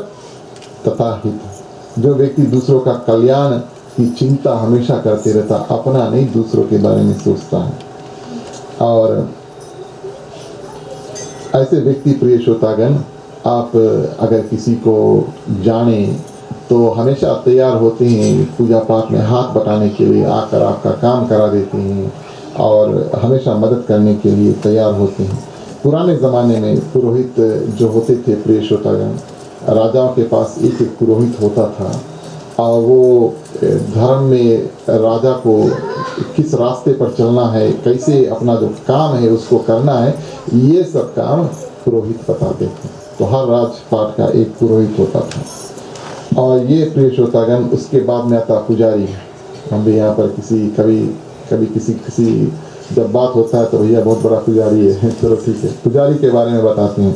तथा हित, जो व्यक्ति दूसरों का कल्याण की चिंता हमेशा करते रहता, अपना नहीं दूसरों के बारे में सोचता है। और ऐसे व्यक्ति प्रिय श्रोतागण, आप अगर किसी को जाने तो हमेशा तैयार होते हैं पूजा पाठ में हाथ बटाने के लिए, आकर आपका काम करा देते हैं और हमेशा मदद करने के लिए तैयार होते हैं। पुराने ज़माने में पुरोहित जो होते थे प्रिय श्रोतागण, राजाओं के पास एक एक पुरोहित होता था और वो धर्म में राजा को किस रास्ते पर चलना है, कैसे अपना जो काम है उसको करना है, ये सब काम पुरोहित बताते थे। तो हर राजपाट का एक पुरोहित होता था। और ये प्रिय श्रोतागण, उसके बाद में आता पुजारी। हम भी यहाँ पर कभी किसी जब बात होता है तो भैया बहुत बड़ा पुजारी है, चलो ठीक है, पुजारी के बारे में बताते हैं।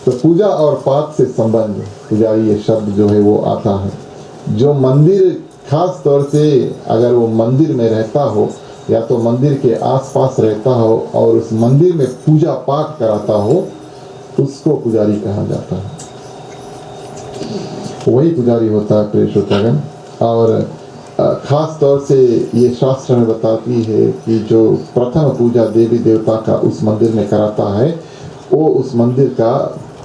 तो पूजा और पाठ से संबंध, पुजारी ये शब्द जो है वो आता है। जो मंदिर, खास तौर से अगर वो मंदिर में रहता हो या तो मंदिर के आसपास रहता हो और उस मंदिर में पूजा पाठ कराता हो, उसको पुजारी कहा जाता है। वही पुजारी होता है प्रिय श्रोतागण। और खास तौर से ये शास्त्र में बताती है कि जो प्रथम पूजा देवी देवता का उस मंदिर में कराता है, वो उस मंदिर का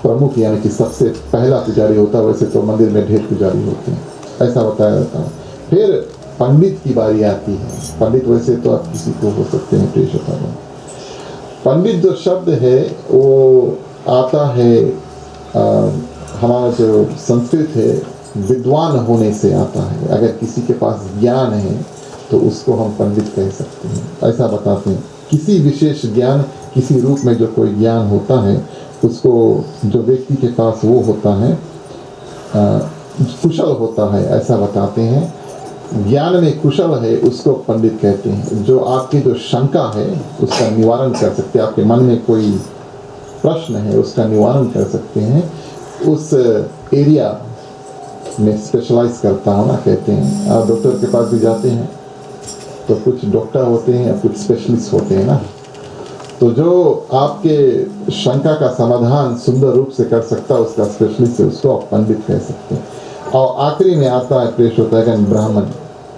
प्रमुख यानी कि सबसे पहला पुजारी होता है। वैसे तो मंदिर में ढेर पुजारी होते हैं, ऐसा बताया जाता है। फिर पंडित की बारी आती है। पंडित वैसे तो आप किसी को हो सकते हैं प्रिय श्रोतागण। पंडित जो शब्द है वो आता है हमारा जो संस्कृत है विद्वान होने से आता है। अगर किसी के पास ज्ञान है तो उसको हम पंडित कह सकते हैं, ऐसा बताते हैं। किसी विशेष ज्ञान, किसी रूप में जो कोई ज्ञान होता है, उसको जो व्यक्ति के पास वो होता है कुशल होता है, ऐसा बताते हैं। ज्ञान में कुशल है उसको पंडित कहते हैं। जो आपकी जो शंका है उसका निवारण कर सकते हैं, आपके मन में कोई प्रश्न है उसका निवारण कर सकते हैं, उस एरिया में स्पेशलाइज करता हूँ ना, कहते हैं। आप डॉक्टर के पास भी जाते हैं तो कुछ डॉक्टर होते हैं और कुछ स्पेशलिस्ट होते हैं ना, तो जो आपके शंका का समाधान सुंदर रूप से कर सकता है उसका स्पेशलिस्ट है, उसको आप पंडित कह सकते हैं। और आखिरी में आता है प्रेष होता है ब्राह्मण।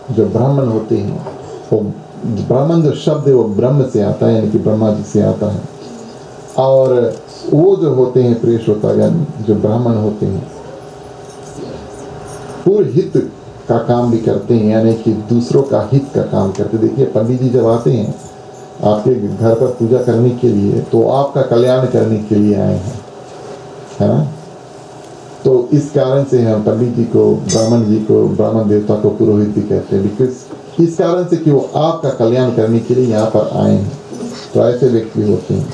जो ब्राह्मण होते हैं वो ब्राह्मण जो शब्द है वो ब्रह्म से आता है, यानी कि ब्रह्मा जी से आता है। और वो जो होते हैं प्रेष होता है जो ब्राह्मण होते हैं पूर्व हित का काम भी करते हैं, यानी कि दूसरों का हित का काम करते हैं। देखिए पंडित जी जब आते हैं आपके घर पर पूजा करने के लिए तो आपका कल्याण करने के लिए आए हैं, है ना। तो इस कारण से हम पंडित जी को, ब्राह्मण जी को, ब्राह्मण देवता को पुरोहित भी कहते हैं, बिकॉज इस कारण से कि वो आपका कल्याण करने के लिए यहाँ पर आए हैं। तो ऐसे व्यक्ति होते हैं।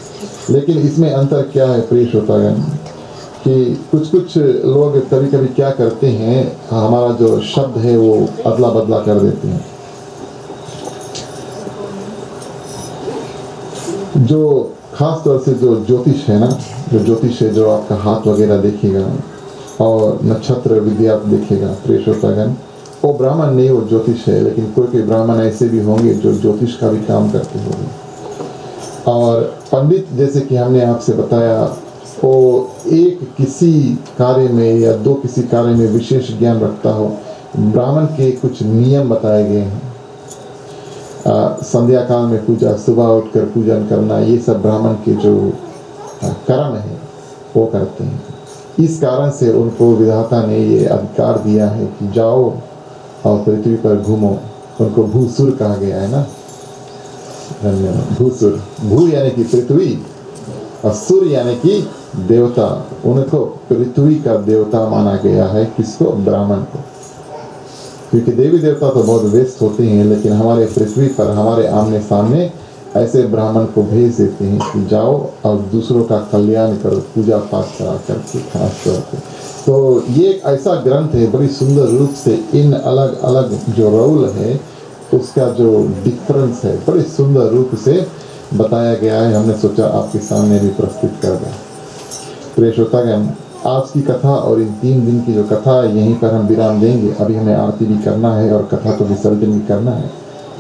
लेकिन इसमें अंतर क्या है प्रिय श्रोतागण कि कुछ लोग कभी कभी क्या करते हैं, हमारा जो शब्द है वो अदला बदला कर देते हैं। जो खास तौर से जो ज्योतिष है ना, जो ज्योतिष है जो आपका हाथ वगैरह देखेगा और नक्षत्र विद्या देखेगा प्रिय श्रोतागण, वो ब्राह्मण नहीं, वो ज्योतिष है। लेकिन कोई ब्राह्मण ऐसे भी होंगे जो ज्योतिष का भी काम करते होंगे। और पंडित जैसे कि हमने आपसे बताया वो एक किसी कार्य में या दो किसी कार्य में विशेष ज्ञान रखता हो। ब्राह्मण के कुछ नियम बताए गए हैं। संध्या काल में पूजा, सुबह उठकर पूजन करना, ये सब ब्राह्मण के जो कर्म है वो करते हैं। इस कारण से उनको विधाता ने ये अधिकार दिया है कि जाओ और पृथ्वी पर घूमो। उनको भूसुर कहा गया है ना, धन्यवाद। भूसुर, भू यानी कि पृथ्वी और सुर यानी कि देवता। उनको पृथ्वी का देवता माना गया है। किसको? ब्राह्मण को। क्योंकि देवी देवता तो बहुत व्यस्त होते हैं, लेकिन हमारे पृथ्वी पर हमारे आमने सामने ऐसे ब्राह्मण को भेज देते हैं कि जाओ और दूसरों का कल्याण करो, पूजा पाठ करा करके खास तौर पे। तो ये एक ऐसा ग्रंथ है, बड़ी सुंदर रूप से इन अलग अलग जो रोल है उसका जो डिफरेंस है बड़े सुंदर रूप से बताया गया है। हमने सोचा आपके सामने भी प्रस्तुत कर दें। प्रिय श्रोतागण, आज की कथा और इन 3 दिन की जो कथा है यहीं पर हम विराम देंगे। अभी हमें आरती भी करना है और कथा को विसर्जन भी करना है।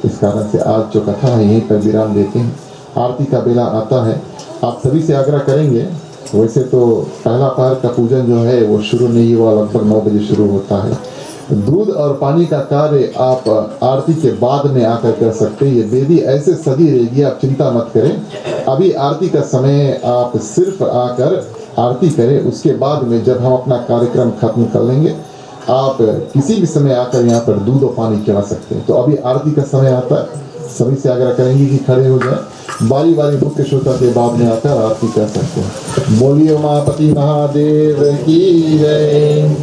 इस कारण से आज जो कथा है यहीं पर विराम देते हैं। आरती का बेला आता है, आप सभी से आग्रह करेंगे। वैसे तो पहला पहर का पूजन जो है वो शुरू नहीं हुआ, लगभग 9 बजे शुरू होता है। दूध और पानी का कार्य आप आरती के बाद में आकर कर सकते हैं। ये वेदी ऐसे सजी रहेगी, आप चिंता मत करें। अभी आरती का समय, आप सिर्फ आकर आरती करें। उसके बाद में जब हम अपना कार्यक्रम खत्म कर लेंगे, आप किसी भी समय आकर यहाँ पर दूध और पानी चढ़ा सकते हैं। तो अभी आरती का समय आता है, सभी से आग्रह करेंगे कि खड़े हो जाए। बारी बारी मुख्य श्रोता के बाद में आकर आरती कर सकते हैं। बोलिए उमापति महादेव की जय।